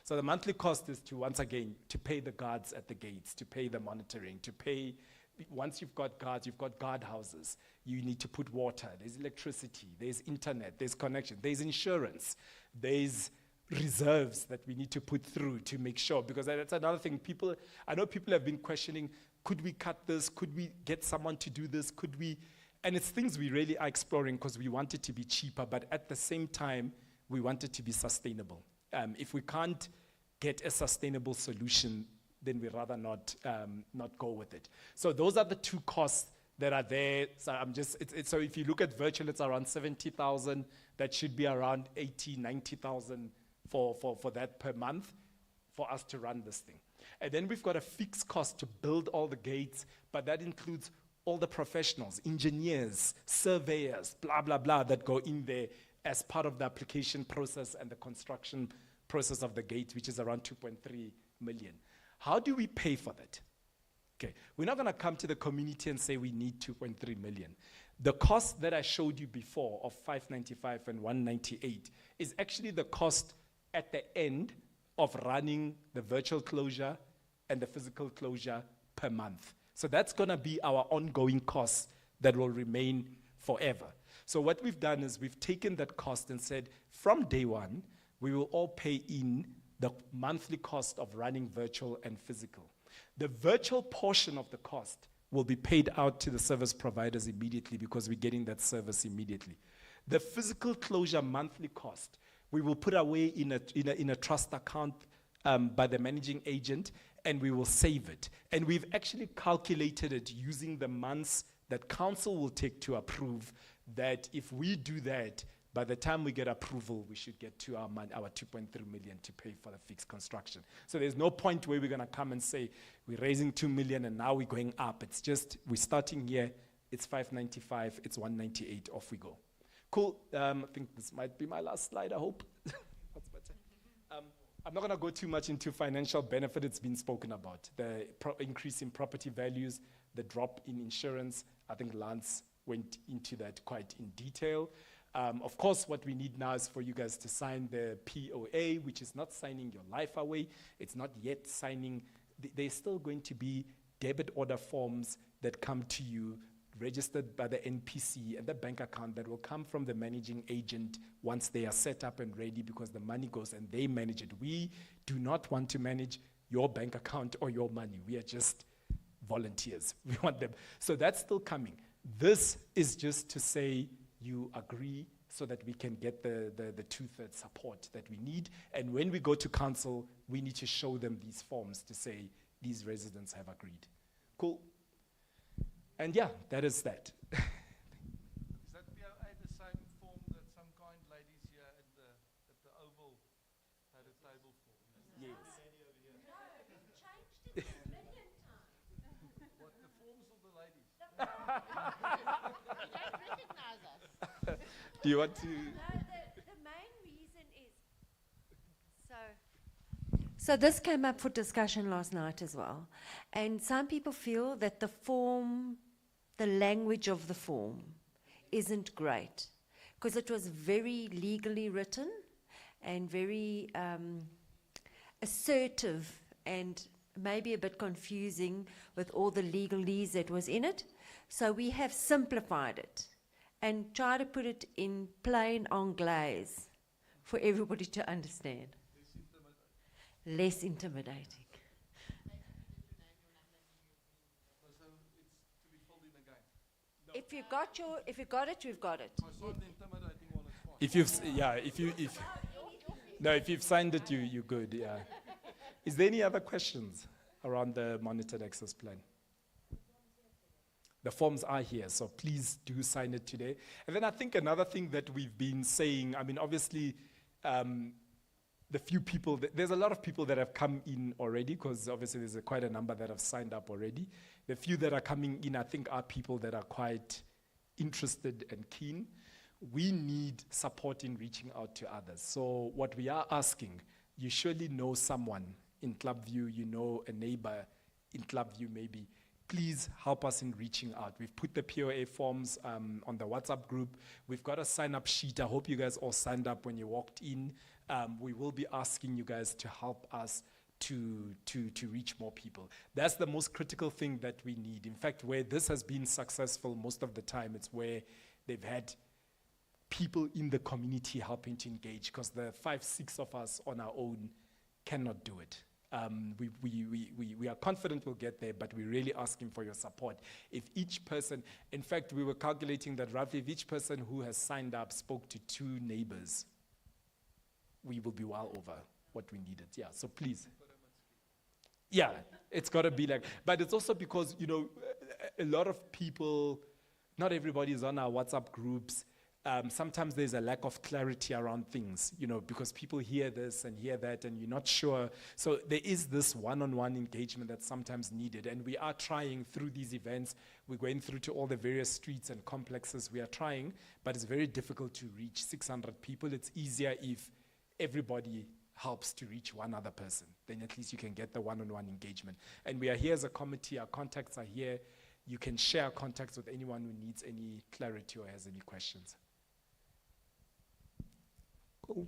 So the monthly cost is to, once again, to pay the guards at the gates, to pay the monitoring, to pay, once you've got guards, you've got guard houses, you need to put water, there's electricity, there's internet, there's connection, there's insurance, there's reserves that we need to put through to make sure, because that's another thing. I know people have been questioning, could we cut this? Could we get someone to do this? Could we? And it's things we really are exploring, because we want it to be cheaper, but at the same time, we want it to be sustainable. If we can't get a sustainable solution, then we'd rather not go with it. So those are the two costs that are there. So so if you look at virtual, it's around 70,000. That should be around 80, 90,000 for that per month for us to run this thing. And then we've got a fixed cost to build all the gates, but that includes all the professionals, engineers, surveyors, blah, blah, blah, that go in there as part of the application process and the construction process of the gate, which is around 2.3 million. How do we pay for that? Okay, we're not going to come to the community and say we need 2.3 million. The cost that I showed you before of 595 and 198 is actually the cost at the end of running the virtual closure and the physical closure per month. So that's going to be our ongoing costs that will remain forever. So what we've done is we've taken that cost and said, from day one, we will all pay in the monthly cost of running virtual and physical. The virtual portion of the cost will be paid out to the service providers immediately because we're getting that service immediately. The physical closure monthly cost, we will put away in a trust account by the managing agent, and we will save it. And we've actually calculated it using the months that council will take to approve, that if we do that, by the time we get approval, we should get to our 2.3 million to pay for the fixed construction. So there's no point where we're going to come and say, we're raising 2 million and now we're going up. It's just, we're starting here, it's 595, it's 198, off we go. Cool, I think this might be my last slide, I hope. What's better? I'm not going to go too much into financial benefit. It's been spoken about. The increase in property values, the drop in insurance. I think Lance went into that quite in detail. Of course, what we need now is for you guys to sign the POA, which is not signing your life away. It's not yet signing. There's still going to be debit order forms that come to you registered by the NPC and the bank account that will come from the managing agent once they are set up and ready, because the money goes and they manage it. We do not want to manage your bank account or your money. We are just volunteers. We want them. So that's still coming. This is just to say you agree so that we can get the 2/3 support that we need. And when we go to council, we need to show them these forms to say these residents have agreed. Cool. And yeah, that is that. Is that POA the same form that some kind ladies here at the Oval had a table for? Yes. No, you've changed it a million times. What, the forms or the ladies? You don't recognize us. Do you want to? No, the main reason is, so this came up for discussion last night as well. And some people feel that the form, the language of the form isn't great, because it was very legally written and very assertive and maybe a bit confusing with all the legalese that was in it. So we have simplified it and try to put it in plain Anglaise for everybody to understand. Less intimidating. So it's to be filled in again. If you got it, you've got it. I signed the intimidating one, it's fine. If you've if you've signed it, you're good. Yeah. Is there any other questions around the monitored access plan? The forms are here, so please do sign it today. And then I think another thing that we've been saying, I mean, obviously, the few people, there's a lot of people that have come in already, because obviously there's quite a number that have signed up already. The few that are coming in, I think, are people that are quite interested and keen. We need support in reaching out to others. So what we are asking, you surely know someone in Clubview, you know a neighbor in Clubview maybe, please help us in reaching out. We've put the POA forms on the WhatsApp group. We've got a sign-up sheet. I hope you guys all signed up when you walked in. We will be asking you guys to help us to reach more people. That's the most critical thing that we need. In fact, where this has been successful most of the time, it's where they've had people in the community helping to engage, because the 5-6 of us on our own cannot do it. We are confident we'll get there, but we're really asking for your support. If each person, in fact, we were calculating that roughly if each person who has signed up spoke to 2 neighbors, we will be well over what we needed. Yeah, so please. Yeah, it's got to be like, but it's also because, you know, a lot of people, not everybody is on our WhatsApp groups. Sometimes there's a lack of clarity around things, you know, because people hear this and hear that and you're not sure. So there is this one-on-one engagement that's sometimes needed. And we are trying through these events. We're going through to all the various streets and complexes. We are trying, but it's very difficult to reach 600 people. It's easier if everybody helps to reach one other person. Then at least you can get the one-on-one engagement. And we are here as a committee. Our contacts are here. you can share contacts with anyone who needs any clarity or has any questions. Cool.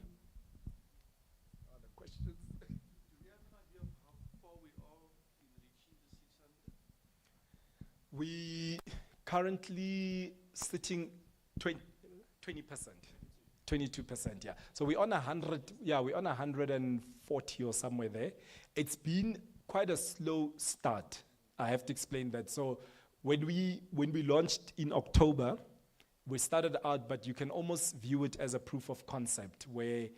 Other questions? Do we have an idea of how far we are in reaching the 600? We currently sitting 20%. 22%, yeah. So we're on 100, yeah, we're on 140 or somewhere there. It's been quite a slow start. I have to explain that. So when we launched in October, we started out, but you can almost view it as a proof of concept where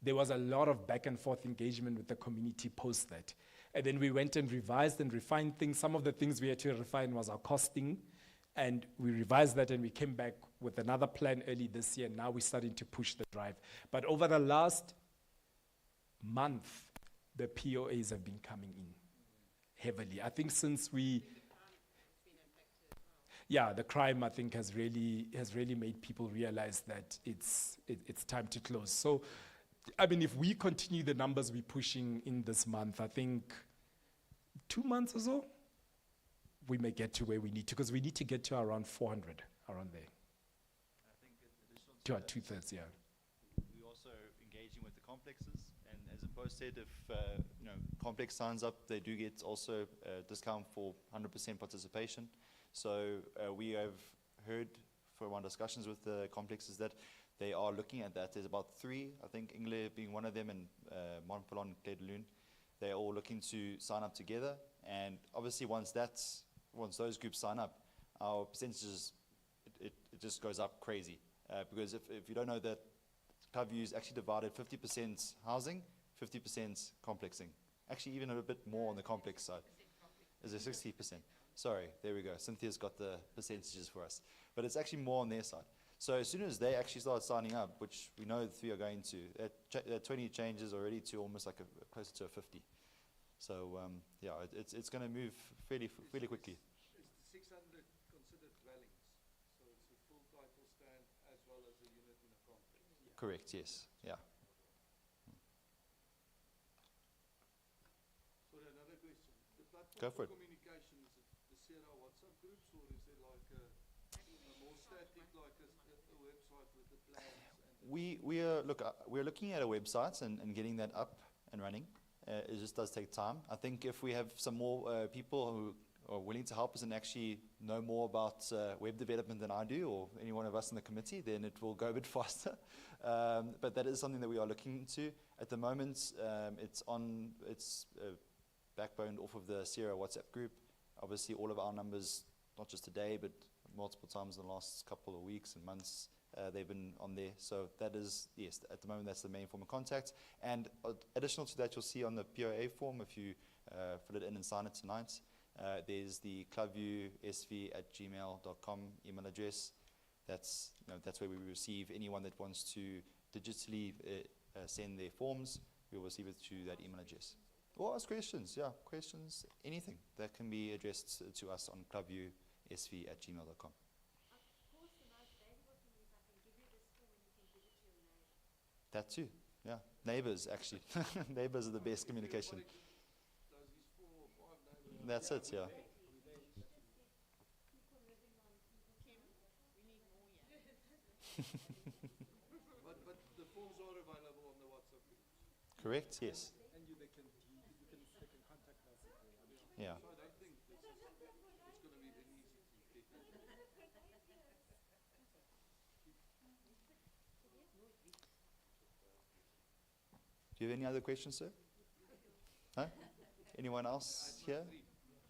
there was a lot of back and forth engagement with the community post that. And then we went and revised and refined things. Some of the things we had to refine was our costing. And we revised that and we came back with another plan early this year. Now we're starting to push the drive. But over the last month, the POAs have been coming in heavily. I think since we, yeah, the crime I think has really made people realize that it's time to close. So, I mean, if we continue the numbers we're pushing in this month, I think 2 months or so, we may get to where we need to, because we need to get to around 400, around there. I think additional To our that, two-thirds, yeah. we're also engaging with the complexes, and as opposed said, if complex signs up, they do get also a discount for 100% participation. So we have heard from our discussions with the complexes that they are looking at that. There's about 3, I think Ingle being one of them, and Montpellier, Cledeloon. They're all looking to sign up together, and obviously once those groups sign up, our percentages, it just goes up crazy. Because if you don't know that, Clubview is actually divided 50% housing, 50% complexing. Actually, even a bit more on the complex side. Is it 60%? Sorry, there we go. Cynthia's got the percentages for us. But it's actually more on their side. So as soon as they actually start signing up, which we know the 3 are going to, that 20 changes already to almost like closer to a 50. So yeah, it's going to move fairly quickly. Is the 600 considered dwellings? So it's a full title stand as well as a unit in a complex? Correct, yes. Yeah. Sorry, another question. The platform Go for it. communication, is it the CERA WhatsApp groups, or is it like a more static, like a website with the plans? And We're looking at a website and getting that up and running. It just does take time. I think if we have some more people who are willing to help us and actually know more about web development than I do, or any one of us in the committee, then it will go a bit faster. But that is something that we are looking into. At the moment, it's backboned off of the CERA WhatsApp group. Obviously, all of our numbers, not just today, but multiple times in the last couple of weeks and months, they've been on there. So that is, yes, at the moment, that's the main form of contact. And additional to that, you'll see on the POA form, if you fill it in and sign it tonight, there's the clubviewsv@gmail.com email address. That's where we receive anyone that wants to digitally send their forms. We'll receive it to that email address. Or ask questions, questions, anything that can be addressed to us on clubviewsv@gmail.com. Of course, the most valuable thing is I can give you this form and you can give it to your neighbor. That too, yeah. Neighbors, actually. Neighbors are the best communication. Does these 4 or 5 neighbors? That's it, yeah. But the forms are available on the WhatsApp group. Correct, yes. And they can contact us. Yeah. So I don't think it's going to be very easy to get. Do you have any other questions, sir? Huh? Anyone else here?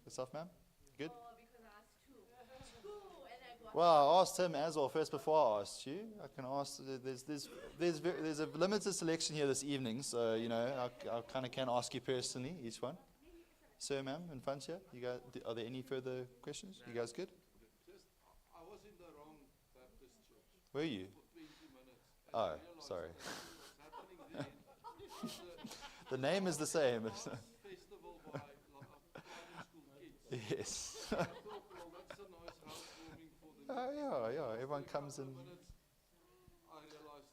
Yourself, ma'am? Good? Oh, because I asked 2. 2, and I got... Well, I asked him as well first before I asked you. I can ask, there's a limited selection here this evening, so, I kind of can ask you personally, each one. Sir, ma'am, in front here, you guys, are there any further questions? You guys good? I was in the wrong Baptist church Were you? for 20 minutes. And Oh, I realized sorry. what's happening there. The name is the same. Festival by primary school kids. Yes. I thought, well, that's a nice housewarming for the Yeah, everyone comes in. minutes. I realized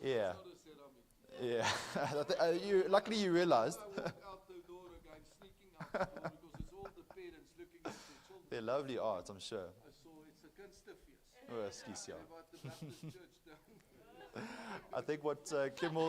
Yeah, it's not a ceremony. yeah. Luckily you realized. I walked out the door again, sneaking out the door, because it's all the parents looking at the children. They're lovely art, I'm sure. I saw it's a kunstefees. Oh, excuse you. About the Baptist church down. I think what Kim will